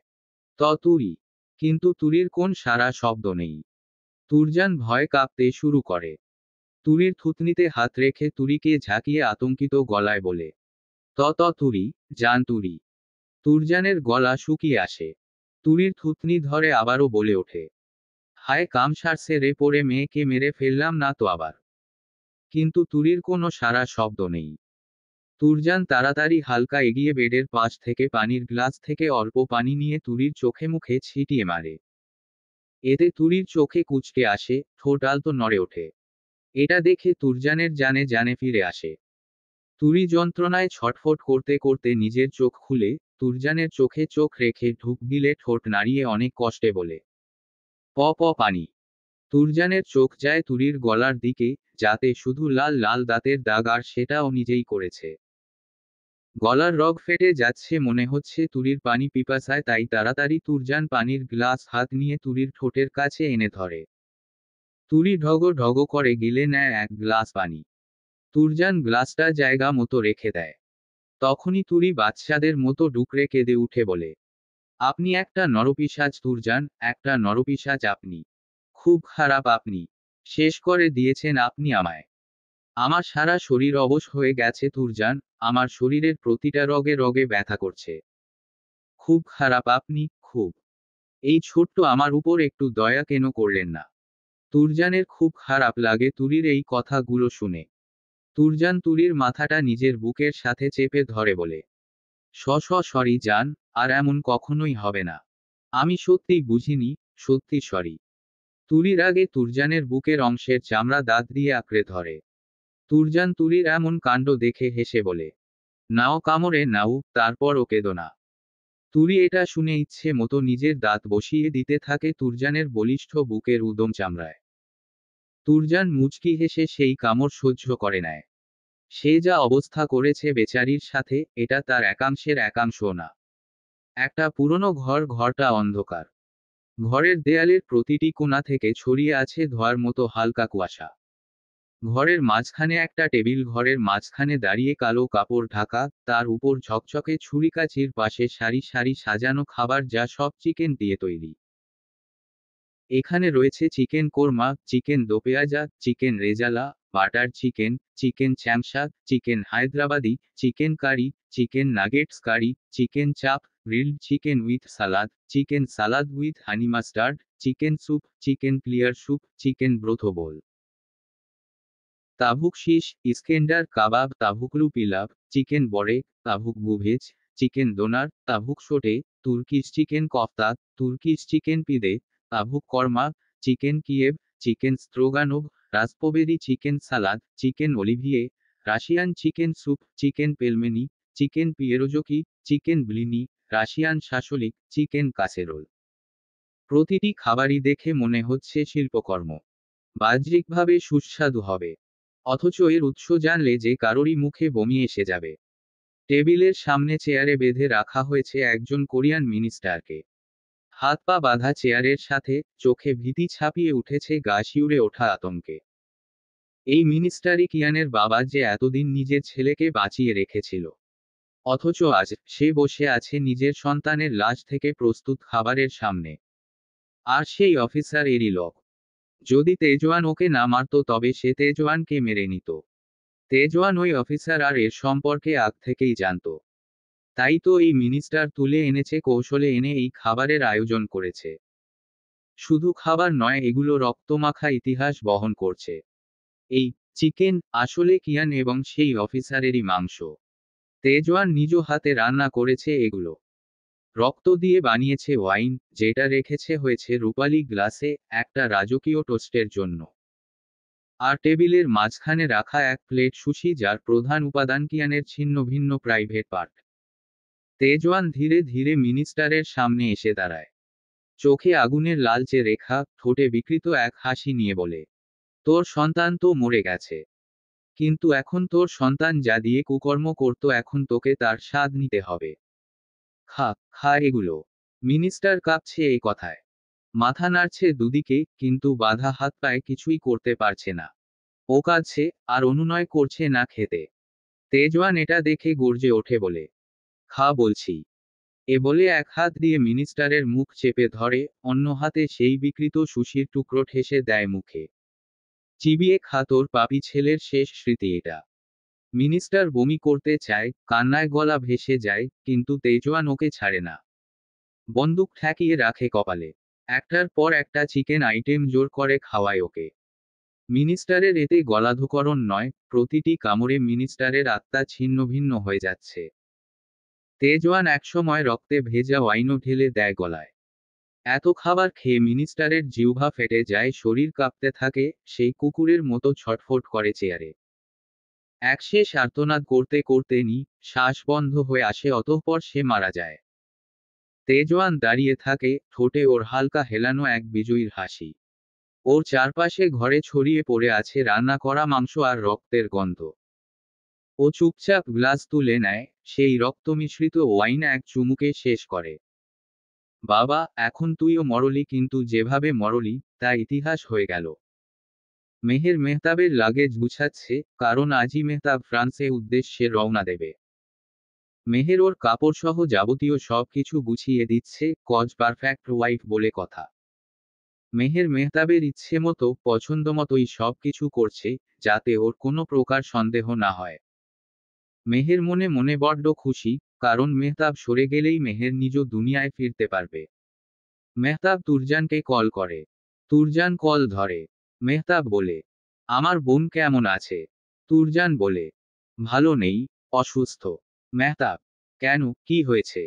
তুরি। কিন্তু তুরির কোন সারা শব্দ নেই। তুরজান ভয় কাঁপতে শুরু করে। তুরির থুতনিতে হাত রেখে তুরিকে ঝাঁকিয়ে আতঙ্কিত গলায় বলে, তুরি, জান তুরি। তুরজানের গলা শুকিয়ে আসে। তুরির থুতনি ধরে আবারও বলে ওঠে, হায় কাম সারছে রে, পড়ে মেয়েকে মেরে ফেললাম না তো আবার। কিন্তু তুরির কোনো সারা শব্দ নেই। তুরজান তাড়াতাড়ি হালকা এগিয়ে বেডের পাশ থেকে পানির গ্লাস থেকে অল্প পানি নিয়ে তুরির চোখে মুখে ছিটিয়ে মারে। এতে তুরির চোখে কুঁচকে আসে, ঠোঁট আলতো নড়ে ওঠে। এটা দেখে তুরজানের জানে জানে ফিরে আসে। তুরি যন্ত্রণায় ছটফট করতে করতে নিজের চোখ খুলে, তুরজানের চোখে চোখ রেখে ঢুক গিলে ঠোঁট নাড়িয়ে অনেক কষ্টে বলে, পানি। তুরজানের চোখ যায় তুরির গলার দিকে, যাতে শুধু লাল লাল দাঁতের দাগ, আর সেটাও নিজেই করেছে। গলার রগ ফেটে যাচ্ছে, মনে হচ্ছে তুরির পানি পিপাসায়, তাই তাড়াতাড়ি তুরজান পানির গ্লাস হাত নিয়ে তুরির ঠোঁটের কাছে এনে ধরে। তুরি ঢগ ঢগ করে গিলে নেয় এক গ্লাস পানি। তুরজান গ্লাসটা জায়গা মতো রেখে দেয়। তখনই তুরি বাচ্চাদের মতো ডুকরে কেঁদে উঠে বলে, আপনি একটা নরপিশাচ তুরজান, একটা নরপিশাচ আপনি। খুব খারাপ আপনি। শেষ করে দিয়েছেন আপনি আমায়। আমার সারা শরীর অবশ হয়ে গেছে তুরজান, আমার শরীরের প্রতিটা রগে রগে ব্যথা করছে। খুব খারাপ আপনি, খুব। এই ছোট্ট আমার উপর একটু দয়া কেন করলেন না? তুরজানের খুব খারাপ লাগে তুরির এই কথাগুলো শুনে। তুরজান তুরির মাথাটা নিজের বুকের সাথে চেপে ধরে বলে, সরি জান, আর এমন কখনোই হবে না। আমি সত্যিই বুঝিনি, সত্যি সরি। তুরির আগে তুরজানের বুকের অংশের চামড়া দাঁত দিয়ে আঁকড়ে ধরে। তুরজান তুরির এমন কাণ্ড দেখে হেসে বলে, নাও কামড়ে নাও, তারপর ও কেঁদো না। তুরি এটা শুনে ইচ্ছে মতো নিজের দাঁত বসিয়ে দিতে থাকে তুরজানের বলিষ্ঠ বুকের উদম চামড়ায়। তুরজান মুচকি হেসে সেই কামড় সহ্য করে নেয়। সে যা অবস্থা করেছে বেচারির সাথে, এটা তার একাংশের একাংশও না। একটা পুরনো ঘরটা অন্ধকার। ঘরের দেয়ালের প্রতিটি কোণা থেকে ছড়িয়ে আছে ধোঁয়ার মতো হালকা কুয়াশা। ঘরের মাঝখানে একটা টেবিল, ঘরের মাঝখানে দাঁড়িয়ে কালো কাপড় ঢাকা, তার উপর ঝকঝকে ছুরিকাচির পাশে সারি সারি সাজানো খাবার, যা সব চিকেন দিয়ে তৈরি। এখানে রয়েছে chicken korma, chicken dopiaza, chicken rezala, butter chicken, chicken চ্যামসা, chicken Hyderabadi, chicken curry, chicken nuggets curry, chicken chaap, grilled chicken with salad with honey mustard, chicken soup, chicken clear soup, chicken broth bowl. তাভুক শীষ, ইস্কেন্ডার কাবাব, তাভুকলু পিলাভ, chicken borek, তাভুক বুভেজ, chicken doner, তাভুক সোটে, Turkish chicken kofta, Turkish chicken পিদে, তাভুক কর্মা, chicken Kiev, chicken stroganoff, raspberry chicken salad, chicken Olivier, Russian chicken soup, chicken পেলমেনি, চিকেন পিয়েরোজকি, চিকেন ব্লিনি, রাশিয়ান শাসলিক, চিকেন কাসেরোল। প্রতিটি খাবারই দেখে মনে হচ্ছে শিল্পকর্ম। বাহ্যিকভাবে সুস্বাদু হবে। অথচ এর উৎস জানলে যে কারোরই মুখে বমি এসে যাবে। টেবিলের সামনে চেয়ারে বেঁধে রাখা হয়েছে একজন কোরিয়ান মিনিস্টারকে। হাত পা বাঁধা চেয়ারের সাথে, চোখে ভীতি ছাপিয়ে উঠেছে গা শিউরে ওঠা আতঙ্কে। এই মিনিস্টারই কিয়ানের বাবা, যে এতদিন নিজের ছেলেকে বাঁচিয়ে রেখেছিল। অথচ আজ সে বসে আছে নিজের সন্তানের লাশ থেকে প্রস্তুত খাবারের সামনে। আর সেই অফিসার এরই লোক। যদি তেজওয়ান ওকে না মারত, তবে সে তেজওয়ানকে মেরে নিত। তেজওয়ান ওই অফিসার আর এর সম্পর্কে আগ থেকেই জানত। তাই তো এই মিনিস্টার তুলে এনেছে, কৌশলে এনে এই খাবারের আয়োজন করেছে। শুধু খাবার নয়, এগুলো রক্তমাখা ইতিহাস বহন করছে। এই চিকেন আসলে কিয়ান এবং সেই অফিসারেরই মাংস। তেজওয়ান নিজ হাতে রান্না করেছে এগুলো। রক্ত দিয়ে বানিয়েছে ওয়াইন, যেটা রেখেছে হয়েছে রূপালি গ্লাসে, একটা রাজকীয় টোস্টের জন্য। আর টেবিলের মাঝখানে রাখা এক প্লেট সুশি, যার প্রধান উপাদান কিয়ানের ছিন্ন ভিন্ন প্রাইভেট পার্ট। তেজওয়ান ধীরে ধীরে মিনিস্টারের সামনে এসে দাঁড়ায়। চোখে আগুনের লালচে রেখা, ঠোঁটে বিকৃত এক হাসি নিয়ে বলে, তোর সন্তান তো মরে গেছে। কিন্তু এখন তোর সন্তান যা দিয়ে কুকর্ম করত, এখন তোকে তার স্বাদ নিতে হবে। খা, খা এগুলো। মিনিস্টার কাঁপছে এই কথায়। মাথা নাড়ছে দুদিকে, কিন্তু বাধা হাত পায়ে কিছুই করতে পারছে না। ও কাঁদছে, আর অনুনয় করছে না খেতে। তেজওয়ান এটা দেখে গর্জে ওঠে বলে, খা বলছি। এ বলে এক হাত দিয়ে মিনিস্টারের মুখ চেপে ধরে, অন্য হাতে সেই বিকৃত সুশির টুকরো ঠেসে দেয় মুখে। চিবিয়ে খা, তোর পাপী ছেলের শেষ স্মৃতি এটা। মিনিস্টার বমি করতে চায়, কান্নায় গলা ভেসে যায়, কিন্তু তেজওয়ান ওকে ছাড়ে না। বন্দুক ঠেকিয়ে রাখে কপালে। একটার পর একটা চিকেন আইটেম জোর করে খাওয়ায় ওকে। মিনিস্টারের এতে গলাধঃকরণ নয়, প্রতিটি কামড়ে মিনিস্টারের আত্মা ছিন্ন ভিন্ন হয়ে যাচ্ছে। তেজওয়ান একসময় রক্তে ভেজা ওয়াইনও ঢেলে দেয় গলায়। এত খাবার খেয়ে মিনিস্টারের জিহ্বা ফেটে যায়, শরীর কাঁপতে থাকে, সেই কুকুরের মতো ছটফট করে চেয়ারে। একশেষ আর্তনাদ করতে করতে শ্বাস বন্ধ হয়ে আসে, অতঃপর সে মারা যায়। তেজওয়ান দাঁড়িয়ে থাকে, ঠোঁটে ওর হালকা হেলানো এক বিজয়ীর হাসি। ওর চারপাশে ঘরে ছড়িয়ে পড়ে আছে রান্না করা মাংস আর রক্তের গন্ধ। ও চুপচাপ গ্লাস তুলে নেয়, সেই রক্তমিশ্রিত ওয়াইন এক চুমুকে শেষ করে। বাবা, এখন তুইও মরলি, কিন্তু যেভাবে মরলি, তা ইতিহাস হয়ে গেল। মেহের মেহতাবের লাগেজ গুছাচ্ছে, কারণ আজই মেহতাব ফ্রান্সে উদ্দেশ্যে রওনা দেবে। মেহের ওর কাপড়সহ যাবতীয় সব কিছু গুছিয়ে দিচ্ছে, কজ পারফেক্ট ওয়াইফ বলে কথা। মেহের মেহতাবের ইচ্ছে মতো, পছন্দ মতোই সব কিছু করছে, যাতে ওর কোনো প্রকার সন্দেহ না হয়। মেহের মনে মনে বড্ড খুশি, কারণ মেহতাব সরে গেলেই মেহের নিজ দুনিয়ায় ফিরতে পারবে। মেহতাব তুরজানকে কল করে। তুরজান কল ধরে। মেহতাব বলে, আমার বোন কেমন আছে? তুরজান বলে, ভালো নেই, অসুস্থ। মেহতাব, কেন, কি হয়েছে?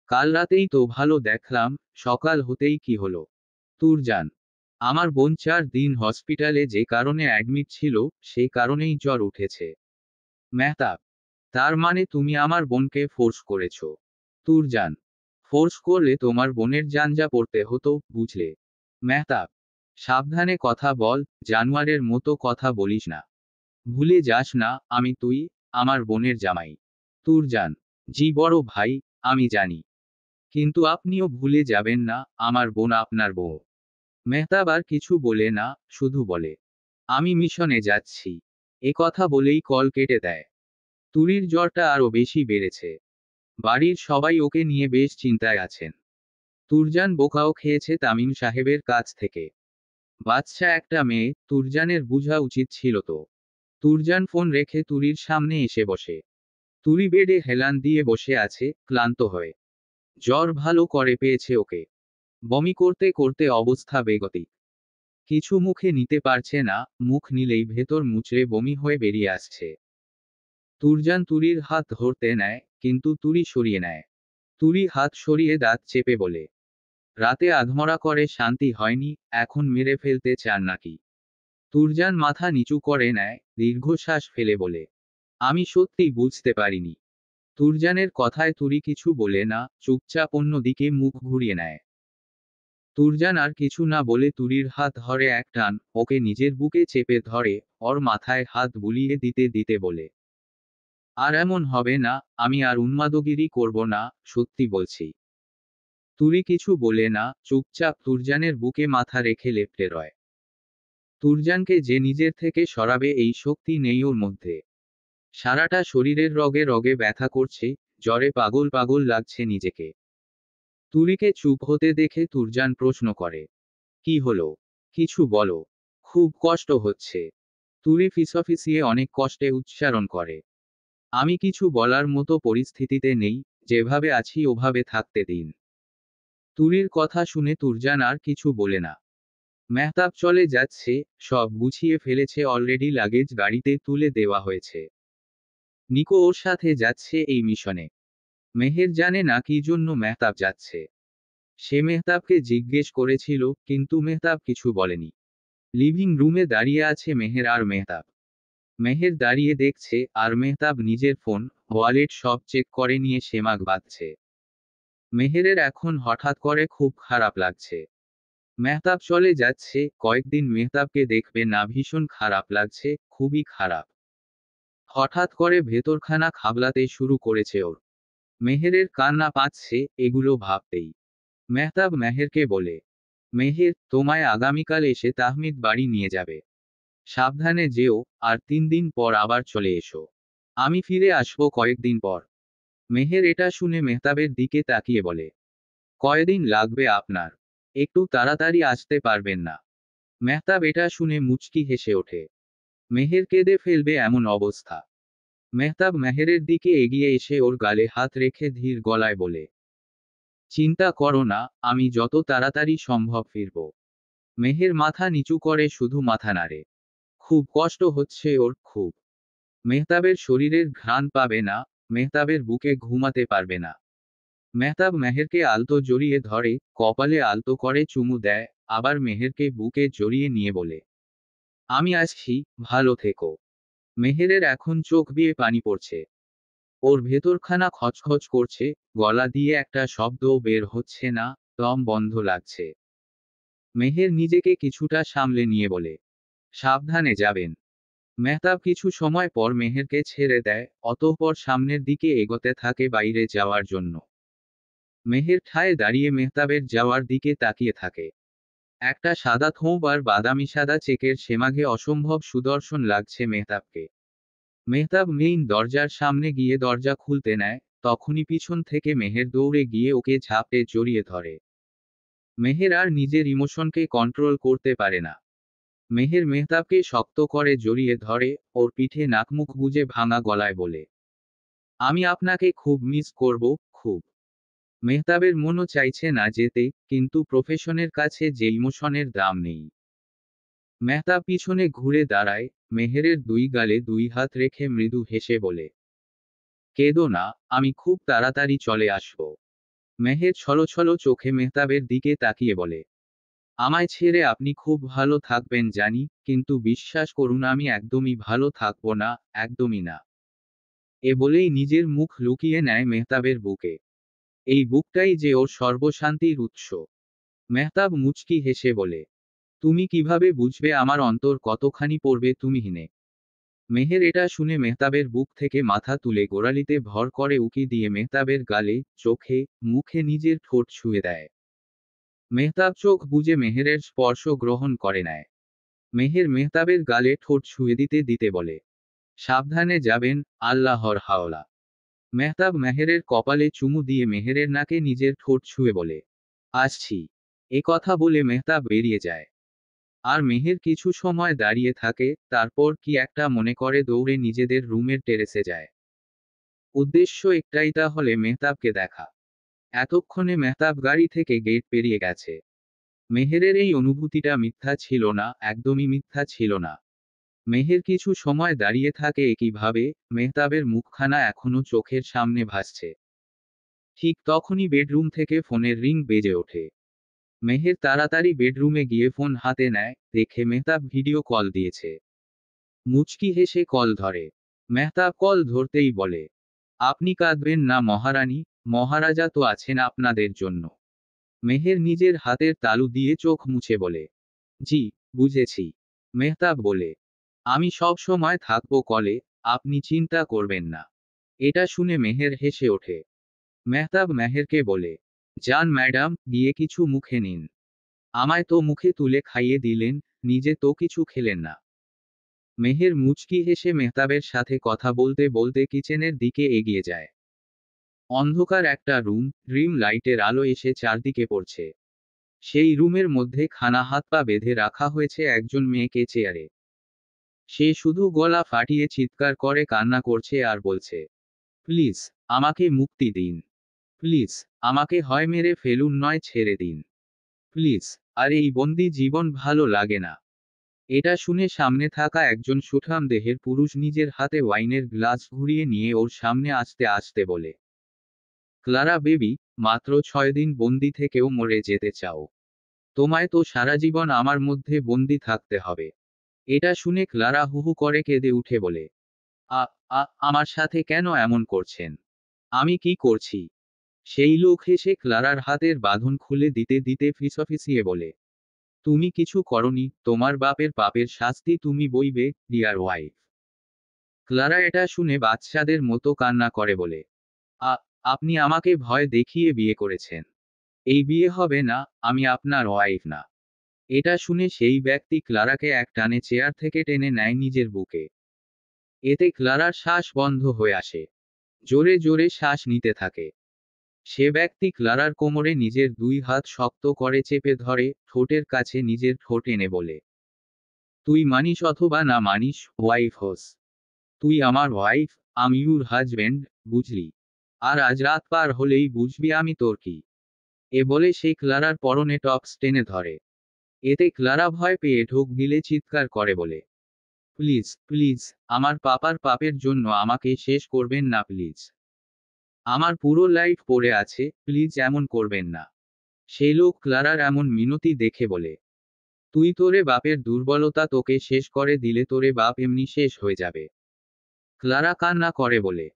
কাল রাতেই তো ভালো দেখলাম, সকাল হতেই কি হলো? তুরজান, আমার বোন 4 দিন হসপিটালে যে কারণে অ্যাডমিট ছিল, সেই কারণেই জ্বর উঠেছে। মেহতাব, তার মানে তুমি আমার বোনকে ফোর্স করেছো? তুরজান, ফোর্স করলে তোমার বোনের জানজা পড়তে হতো, বুঝলে? মেহতাব, সাবধানে কথা বল, জানোয়ারের মতো কথা বলিস না। ভুলে যাস না, তুই আমার বোনের জামাই। তুরজান, জি বড় ভাই, আমি জানি। কিন্তু আপনিও ভুলে যাবেন না, আমার বোন আপনার বউ। মেহতাব আর কিছু বলে না, শুধু বলে, আমি মিশনে যাচ্ছি। এ কথা বলেই কল কেটে দেয়। তুরির জ্বরটা আরো বেশি বেড়েছে। বাড়ির সবাই ওকে নিয়ে বেশ চিন্তায় আছেন। তুরজান বোকাও খেয়েছে তামিম সাহেবের কাছ থেকে। বাচ্চা একটা মেয়ে, তুরজানের বুঝা উচিত ছিল তো। তুরজান ফোন রেখে তুরির সামনে এসে বসে। তুরি বেডে হেলান দিয়ে বসে আছে, ক্লান্ত হয়ে। জ্বর ভালো করে পেয়েছে ওকে। বমি করতে করতে অবস্থা বেগতিক। কিছু মুখে নিতে পারছে না, মুখ নিলেই ভেতর মুচড়ে বমি হয়ে বেরিয়ে আসছে। তুরজান তুরির হাত ধরতে নেয়, কিন্তু তুরি সরিয়ে নেয়। তুরি হাত সরিয়ে দাঁত চেপে বলে, রাতে আধমরা করে শান্তি হয়নি, এখন মেরে ফেলতে চান নাকি? তুরজান মাথা নিচু করে নেয়, দীর্ঘশ্বাস ফেলে বলে, আমি সত্যি বুঝতে পারিনি। তুরজানের কথায় তুরি কিছু বলে না, চুপচাপ অন্যদিকে মুখ ঘুরিয়ে নেয়। তুরজান আর কিছু না বলে তুরির হাত ধরে এক টান, ওকে নিজের বুকে চেপে ধরে, ওর মাথায় হাত বুলিয়ে দিতে দিতে বলে, আর এমন হবে না, আমি আর উন্মাদগিরি করব না, সত্যি বলছি। তুরি কিছু বলে না, চুপচাপ তুরজানের বুকে মাথা রেখে লেপ্টে রয়। তুরজানকে যে নিজের থেকে সরাবে এই শক্তি নেই ওর মধ্যে। সারাটা শরীরের রগে রগে ব্যথা করছে, জ্বরে পাগল পাগল লাগছে নিজেকে। তুরিকে চুপ হতে দেখে তুরজান প্রশ্ন করে, কি হলো? কিছু বলো। খুব কষ্ট হচ্ছে। তুরি ফিসফিসিয়ে অনেক কষ্টে উচ্চারণ করে, আমি কিছু বলার মতো পরিস্থিতিতে নেই, যেভাবে আছি ওভাবে থাকতে দিন। তুরির কথা শুনে তুরজান আর কিছু বলে না। মেহতাব চলে যাচ্ছে, সব গুছিয়ে ফেলেছে অলরেডি, লাগেজ গাড়িতে তুলে দেওয়া হয়েছে। নিকো ওর সাথে যাচ্ছে এই মিশনে। মেহের জানে না কি জন্য মেহতাব যাচ্ছে। সে মেহতাবকে জিজ্ঞেস করেছিল, কিন্তু মেহতাব কিছু বলেনি। লিভিং রুমে দাঁড়িয়ে আছে মেহের আর মেহতাব। মেহের দাঁড়িয়ে দেখছে, আর মেহতাব নিজের ফোন, ওয়ালেট সব চেক করে নিয়ে সেমাগ বাঁধছে। মেহেরের এখন হঠাৎ করে খুব খারাপ লাগছে। মেহতাব চলে যাচ্ছে, কয়েকদিন মেহতাবকে দেখবে না, ভীষণ খারাপ লাগছে, খুবই খারাপ। হঠাৎ করে ভেতরখানা খাবলাতে শুরু করেছে ওর। মেহেরের কান্না পাচ্ছে, এগুলো ভাবতেই। মেহতাব মেহেরকে বলে, মেহের, তোমায় আগামীকাল এসে তাহমিদ বাড়ি নিয়ে যাবে। সাবধানে যেও, আর 3 দিন পর আবার চলে এসো। আমি ফিরে আসবো কয়েকদিন পর। মেহের এটা শুনে মেহতাবের দিকে তাকিয়ে বলে, কয়দিন লাগবে আপনার? একটু তাড়াতাড়ি আসতে পারবেন না? মেহতাব এটা শুনে মুচকি হেসে ওঠে। মেহের কেঁদে ফেলবে এমন অবস্থা। মেহতাব মেহেরের দিকে এগিয়ে এসে ওর গালে হাত রেখে ধীর গলায় বলে, চিন্তা করো না, আমি যত তাড়াতাড়ি সম্ভব ফিরব। মেহের মাথা নিচু করে শুধু মাথা নাড়ে। খুব কষ্ট হচ্ছে ওর, খুব। মেহতাবের শরীরের ঘ্রাণ পাবে না, মেহতাবের বুকে ঘুমাতে পারবে না। মেহতাব মেহেরকে আলতো জড়িয়ে ধরে, কপালে আলতো করে চুমু দেয়, আবার মেহেরকে বুকে জড়িয়ে নিয়ে বলে, আমি আসছি, ভালো থেকো। মেহেরের এখন চোখ দিয়ে পানি পড়ছে। ওর ভেতরখানা খচখচ করছে, গলা দিয়ে একটা শব্দও বের হচ্ছে না, দম বন্ধ লাগছে। মেহের নিজেকে কিছুটা সামলে নিয়ে বলে, সাবধানে যাবেন। মেহতাব কিছু সময় পর মেহেরকে ছেড়ে দেয়, অতঃপর সামনের দিকে এগোতে থাকে বাইরে যাওয়ার জন্য। মেহের ঠায় দাঁড়িয়ে মেহতাবের যাওয়ার দিকে তাকিয়ে থাকে। একটা সাদা থোপ আর বাদামি সাদা চেকের সেমাঘে অসম্ভব সুদর্শন লাগছে মেহতাবকে। মেহতাব মেইন দরজার সামনে গিয়ে দরজা খুলতে নেয়, তখনই পিছন থেকে মেহের দৌড়ে গিয়ে ওকে ঝাঁপে জড়িয়ে ধরে। মেহের আর নিজের ইমোশনকে কন্ট্রোল করতে পারে না। মেহের মেহতাবকে শক্ত করে জড়িয়ে ধরে, ওর পিঠে নাকমুখ গুজে ভাঙা গলায় বলে, আমি আপনাকে খুব মিস করব, খুব। মেহতাবের মনও চাইছে না যেতে, কিন্তু প্রফেশনের কাছে যে ইমোশনের দাম নেই। মেহতাব পিছনে ঘুরে দাঁড়ায়, মেহেরের 2 গালে 2 হাত রেখে মৃদু হেসে বলে, কেঁদো না, আমি খুব তাড়াতাড়ি চলে আসব। মেহের ছলো চোখে মেহতাবের দিকে তাকিয়ে বলে, আমায় ছেড়ে আপনি খুব ভালো থাকবেন জানি, কিন্তু বিশ্বাস করুন আমি একদমই ভালো থাকব না, একদমই না। এ বলেই নিজের মুখ লুকিয়ে নেয় মেহতাবের বুকে। এই বুকটাই যে ওর সর্বশান্তির উৎস। মেহতাব মুচকি হেসে বলে, তুমি কিভাবে বুঝবে আমার অন্তর কতখানি পড়বে তুমিহীনে? মেহের এটা শুনে মেহতাবের বুক থেকে মাথা তুলে গোড়ালিতে ভর করে উকি দিয়ে মেহতাবের গালে, চোখে, মুখে নিজের ঠোঁট ছুঁয়ে দেয়। মেহতাব চোখ বুজে মেহেরের স্পর্শ গ্রহণ করে নেয়। মেহের মেহতাবের গালে ঠোঁট ছুঁয়ে দিতে দিতে বলে, সাবধানে যাবেন, আল্লাহর হাওলা। মেহতাব মেহেরের কপালে চুমু দিয়ে মেহেরের নাকে নিজের ঠোঁট ছুঁয়ে বলে, আসছি। এ কথা বলে মেহতাব বেরিয়ে যায়। আর মেহের কিছু সময় দাঁড়িয়ে থাকে, তারপর কি একটা মনে করে দৌড়ে নিজেদের রুমের টেরেসে যায়। উদ্দেশ্য একটাই, তাহলে মেহতাবকে দেখা। এতক্ষণে মেহতাব গাড়ি থেকে গেট পেরিয়ে গেছে। মেহেরের এই অনুভূতিটা মিথ্যা ছিল না, একদমই মিথ্যা ছিল না। মেহের কিছু সময় দাঁড়িয়ে থাকে একইভাবে, মেহতাবের মুখখানা এখনো চোখের সামনে ভাসছে। ঠিক তখনই বেডরুম থেকে ফোনের রিং বেজে ওঠে। মেহের তাড়াতাড়ি বেডরুমে গিয়ে ফোন হাতে নেয়, দেখে মেহতাব ভিডিও কল দিয়েছে। মুচকি হেসে কল ধরে। মেহতাব কল ধরতেই বলে, আপনি কাঁদবেন না মহারানী, মহারাজা তো আছেন আপনাদের জন্য। মেহের নিজের হাতের তালু দিয়ে চোখ মুছে বলে, জি, বুঝেছি। মেহতাব বলে, আমি সব সময় থাকবো কলে, আপনি চিন্তা করবেন না। এটা শুনে মেহের হেসে ওঠে। মেহতাব মেহেরকে বলে, যান ম্যাডাম, গিয়ে কিছু মুখে নিন। আমায় তো মুখে তুলে খাইয়ে দিলেন, নিজে তো কিছু খেলেন না। মেহের মুচকি হেসে মেহতাবের সাথে কথা বলতে বলতে কিচেনের দিকে এগিয়ে যায়। অন্ধকার একটা রুম, ড্রিম লাইটের আলো এসে চারদিকে পড়ছে। সেই রুমের মধ্যে খানা হাত পা বেঁধে রাখা হয়েছে একজন মেয়েকে চেয়ারে। সে শুধু গলা ফাটিয়ে চিৎকার করে কান্না করছে আর বলছে, প্লিজ, আমাকে মুক্তি দিন। প্লিজ, আমাকে হয় মেরে ফেলুন নয় ছেড়ে দিন। প্লিজ, আর এই বন্দি জীবন ভালো লাগে না। এটা শুনে সামনে থাকা একজন সুঠাম দেহের পুরুষ নিজের হাতে ওয়াইনের গ্লাস ঘুরিয়ে নিয়ে ওর সামনে আসতে আসতে বলে, ক্লারা বেবি, মাত্র 6 দিন বন্দি থেকেও মরে যেতে চাও? তোমায় তো সারা জীবন আমার মধ্যে বন্দি থাকতে হবে। এটা শুনে ক্লারা হুহু করে কেঁদে উঠে বলে, আ আমার সাথে কেন এমন করছেন? আমি কি করছি? সেই লোক হেসে ক্লারার হাতের বাঁধন খুলে দিতে দিতে ফিসফিসিয়ে বলে, তুমি কিছু করনি, তোমার বাপের পাপের শাস্তি তুমি বইবে, ডিয়ার ওয়াইফ। ক্লারা এটা শুনে বাচ্চাদের মতো কান্না করে বলে, আ আপনি আমাকে ভয় দেখিয়ে বিয়ে করেছেন। এই বিয়ে হবে না, আমি আপনার ওয়াইফ না। এটা শুনে সেই ব্যক্তি ক্লারাকে এক টানে চেয়ার থেকে টেনে নেয় নিজের বুকে। এতে ক্লারার শ্বাস বন্ধ হয়ে আসে। জোরে জোরে শ্বাস নিতে থাকে। সে ব্যক্তি ক্লারার কোমরে নিজের দুই হাত শক্ত করে চেপে ধরে, ঠোঁটের কাছে নিজের ঠোঁট এনে বলে, তুই মানিস অথবা না মানিস, ওয়াইফ হোস। তুই আমার ওয়াইফ, আমি ইউর হাজব্যান্ড, বুঝলি? আর আজ রাত পার হলেই বুঝবি আমি তোর কি। এ বলে সে ক্লারার পরনে টপস টেনে ধরে। এতে ক্লারা ভয় পেয়ে ঢোক গিলে চিৎকার করে বলে, প্লিজ প্লিজ, আমার পাপার পাপের জন্য আমাকে শেষ করবেন না প্লিজ। আমার পুরো লাইফ পড়ে আছে, প্লিজ এমন করবেন না। সেই লোক ক্লারার এমন মিনতি দেখে বলে, তুই তোরে বাপের দুর্বলতা তোকে শেষ করে দিলে তোরে বাপ এমনি শেষ হয়ে যাবে। ক্লারা কান্না করে বলে,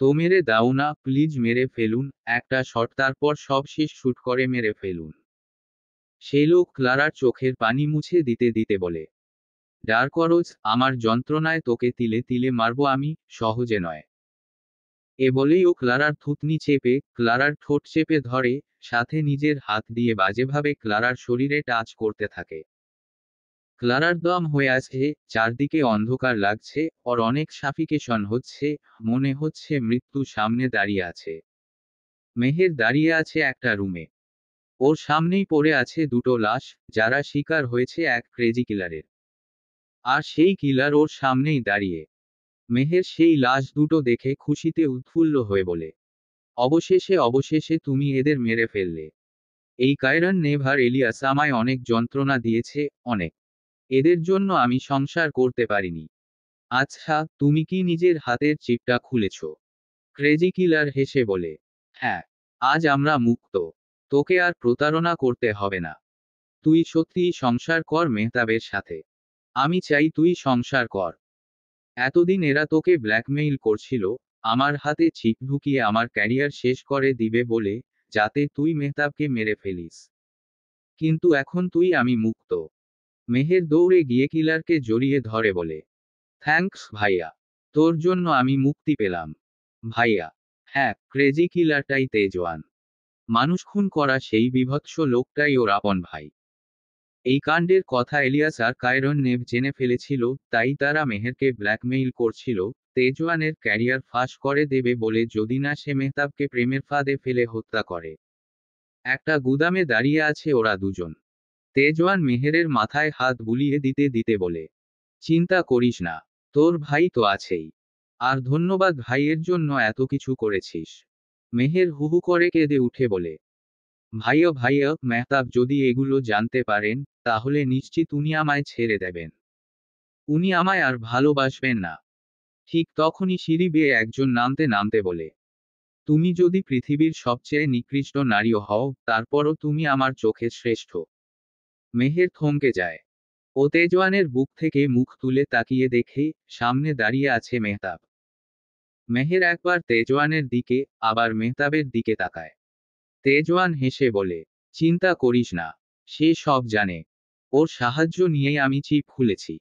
তো মেরে দাও না প্লিজ, মেরে ফেলুন, একটা শট তারপর সব শেষ শুট করে মেরে ফেলুন। সেই লোক ক্লারার চোখের পানি মুছে দিতে দিতে বলে, ডার্করোজ, আমার যন্ত্রণায় তোকে তিলে তিলে মারবো আমি, সহজে নয়। এ বলেই ও ক্লারার থুতনি চেপে, ক্লারার ঠোঁট চেপে ধরে, সাথে নিজের হাত দিয়ে বাজেভাবে ক্লারার শরীরে টাচ করতে থাকে। ক্লারার দম হয়ে আছে, চারদিকে অন্ধকার লাগছে, ওর অনেক সাফিকেশন হচ্ছে, মনে হচ্ছে মৃত্যু সামনে দাঁড়িয়ে আছে। মেহের দাঁড়িয়ে আছে একটা রুমে। ওর সামনেই পড়ে আছে দুটো লাশ, যারা শিকার হয়েছে এক ক্রেজি কিলারের। আর সেই কিলার ওর সামনেই দাঁড়িয়ে। মেহের সেই লাশ দুটো দেখে খুশিতে উৎফুল্ল হয়ে বলে, অবশেষে অবশেষে তুমি এদের মেরে ফেললে। এই কায়রন নেভার এলিয়াস আমায় অনেক যন্ত্রণা দিয়েছে, অনেক। এদের জন্য আমি সংসার করতে পারিনি। আচ্ছা, তুমি কি নিজের হাতের চিপটা খুলেছ? ক্রেজি কিলার হেসে বলে, হ্যাঁ। আজ আমরা মুক্ত। তোকে আর প্রতারণা করতে হবে না। তুই সত্যিই সংসার কর মেহতাবের সাথে। আমি চাই তুই সংসার কর। এতদিন এরা তোকে ব্ল্যাকমেইল করছিল, আমার হাতে চিপ ঢুকিয়ে আমার ক্যারিয়ার শেষ করে দিবে বলে, যাতে তুই মেহতাবকে মেরে ফেলিস। কিন্তু এখন তুই আমি মুক্ত। মেহের দৌড়ে গিয়ে কিলারকে জড়িয়ে ধরে বলে, থ্যাঙ্কস ভাইয়া। তোর জন্য আমি মুক্তি পেলাম। ভাইয়া। হ্যাঁ, ক্রেজি কিলারটাই তেজওয়ান। মানুষ খুন করা সেই বিভৎস লোকটাই ওর আপন ভাই। এই কাণ্ডের কথা এলিয়াস আর কায়রন নেভ জেনে ফেলেছিল, তাই তারা মেহেরকে ব্ল্যাকমেইল করছিল, তেজওয়ানের ক্যারিয়ার ফাঁস করে দেবে বলে যদি না সে মেহতাবকে প্রেমের ফাঁদে ফেলে হত্যা করে। একটা গুদামে দাঁড়িয়ে আছে ওরা দুজন। তেজওয়ান মেহেরের মাথায় হাত বুলিয়ে দিতে দিতে বলে, চিন্তা করিস না, তোর ভাই তো আছেই। আর ধন্যবাদ ভাইয়ের জন্য এত কিছু করেছিস। মেহের হুহু করে কেঁদে উঠে বলে, ভাইয়া ভাইয়া, মেহতাব যদি এগুলো জানতে পারেন, তাহলে নিশ্চিত উনি আমায় ছেড়ে দেবেন। উনি আমায় আর ভালোবাসবেন না। ঠিক তখনই সিঁড়ি বেয়ে একজন নামতে নামতে বলে, তুমি যদি পৃথিবীর সবচেয়ে নিকৃষ্ট নারীও হও, তারপরও তুমি আমার চোখে শ্রেষ্ঠ। মেহের থমকে যায়। ও তেজওয়ানের বুক থেকে মুখ তুলে তাকিয়ে দেখে, সামনে দাঁড়িয়ে আছে মেহতাব। মেহের একবার তেজওয়ানের দিকে, আবার মেহতাবের দিকে তাকায়। তেজওয়ান হেসে বলে, চিন্তা করিস না। সে সব জানে। ওর সাহায্য নিয়েই আমি চিপ খুলেছি।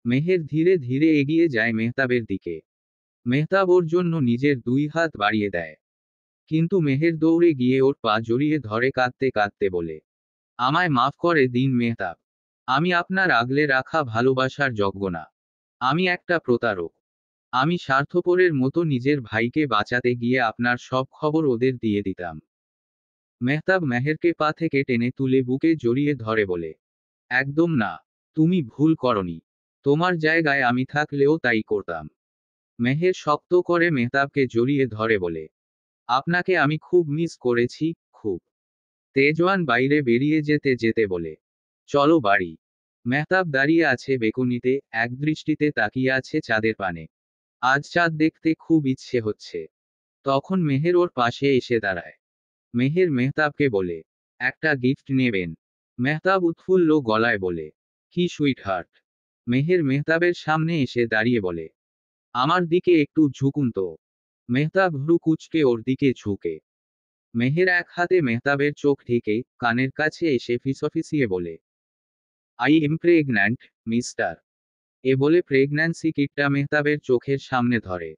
মেহের ধীরে ধীরে এগিয়ে যায় মেহতাবের দিকে। মেহতাব ওর জন্য নিজের দুই হাত বাড়িয়ে দেয়। কিন্তু মেহের দৌড়ে গিয়ে ওর পা জড়িয়ে ধরে কাঁদতে কাঁদতে বলে, আমায় মাফ করে দিন মেহতাব। আমি আপনার আগলে রাখা ভালোবাসার যোগ্য না। আমি একটা প্রতারক। আমি স্বার্থপরের মতো নিজের ভাইকে বাঁচাতে গিয়ে আপনার সব খবর ওদের দিয়ে দিতাম। মেহতাব মেহেরকে পা থেকে টেনে তুলে বুকে জড়িয়ে ধরে বলে, একদম না। তুমি ভুল করনি। তোমার জায়গায় আমি থাকলেও তাই করতাম। মেহের শক্ত করে মেহতাবকে জড়িয়ে ধরে বলে, আপনাকে আমি খুব মিস করেছি, খুব। তেজওয়ান বাইরে বেরিয়ে যেতে যেতে বলে, চলো বাড়ি। মেহতাব দাঁড়িয়ে আছে বেকুনিতে, এক দৃষ্টিতে তাকিয়ে আছে চাঁদের পানে। আজ চাঁদ দেখতে খুব ইচ্ছে হচ্ছে। তখন মেহের ওর পাশে এসে দাঁড়ায়। মেহের মেহতাবকে বলে, একটা গিফট নেবেন? মেহতাব উৎফুল্ল গলায় বলে, কি সুইট হার্ট। মেহের মেহতাবের সামনে এসে দাঁড়িয়ে বলে, আমার দিকে একটু ঝুঁকুন তো। মেহতাব ভ্রু কুঁচকে ওর দিকে ঝুঁকে। মেহের এক হাতে মেহতাবের চোখ ঢেকে, কানের কাছে এসে ফিসফিসিয়ে বলে, আই এম প্রেগন্যান্ট, মিস্টার। এ বলে প্রেগন্যান্সি কিটটা মেহতাবের চোখের সামনে ধরে।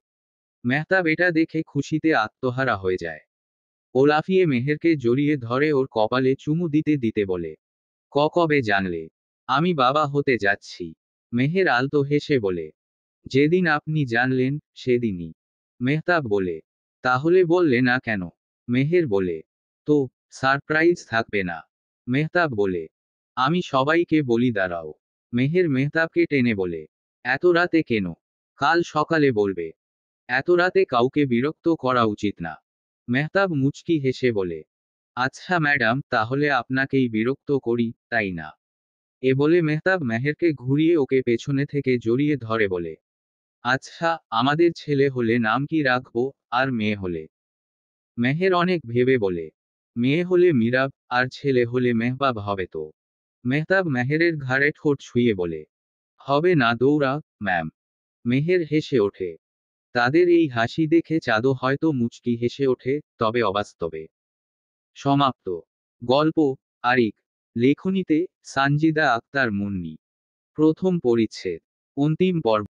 মেহতাব এটা দেখে খুশিতে আত্মহারা হয়ে যায়। ও লাফিয়ে মেহেরকে জড়িয়ে ধরে ওর কপালে চুমু দিতে দিতে বলে, কবে জানলে আমি বাবা হতে যাচ্ছি? মেহের আলতো হেসে বলে, যেদিন আপনি জানলেন সেদিনই। মেহতাব বলে, তাহলে বললে না কেন? মেহের বলে, তো সারপ্রাইজ থাকবে না? মেহতাব বলে, আমি সবাইকে বলি দাঁড়াও। মেহের মেহতাবকে টেনে বলে, এত রাতে কেন? কাল সকালে বলবে। এত রাতে কাউকে বিরক্ত করা উচিত না। মেহতাব মুচকি হেসে বলে, আচ্ছা ম্যাডাম, তাহলে আপনাকেই বিরক্ত করি, তাই না? এ বলে মেহতাব মেহেরকে ঘুরিয়ে ওকে পেছনে থেকে জড়িয়ে ধরে বলে, আচ্ছা, আমাদের ছেলে হলে নাম কি রাখবো, আর মেয়ে হলে? মেহের অনেক ভেবে বলে, মেয়ে হলে মিরাব, আর ছেলে হলে মেহবাব হবে তো। মেহতাব মেহেরের ঘাড়ে ঠোঁট ছুঁয়ে বলে, হবে না দৌড়া, ম্যাম। মেহের হেসে ওঠে। তাদের এই হাসি দেখে চাঁদও হয়তো মুচকি হেসে ওঠে, তবে অবাস্তবে। সমাপ্ত। গল্প আরিক। লেখনীতে সানজিদা আক্তার মুন্নি। প্রথম পরিচ্ছেদ। অন্তিম পর্ব।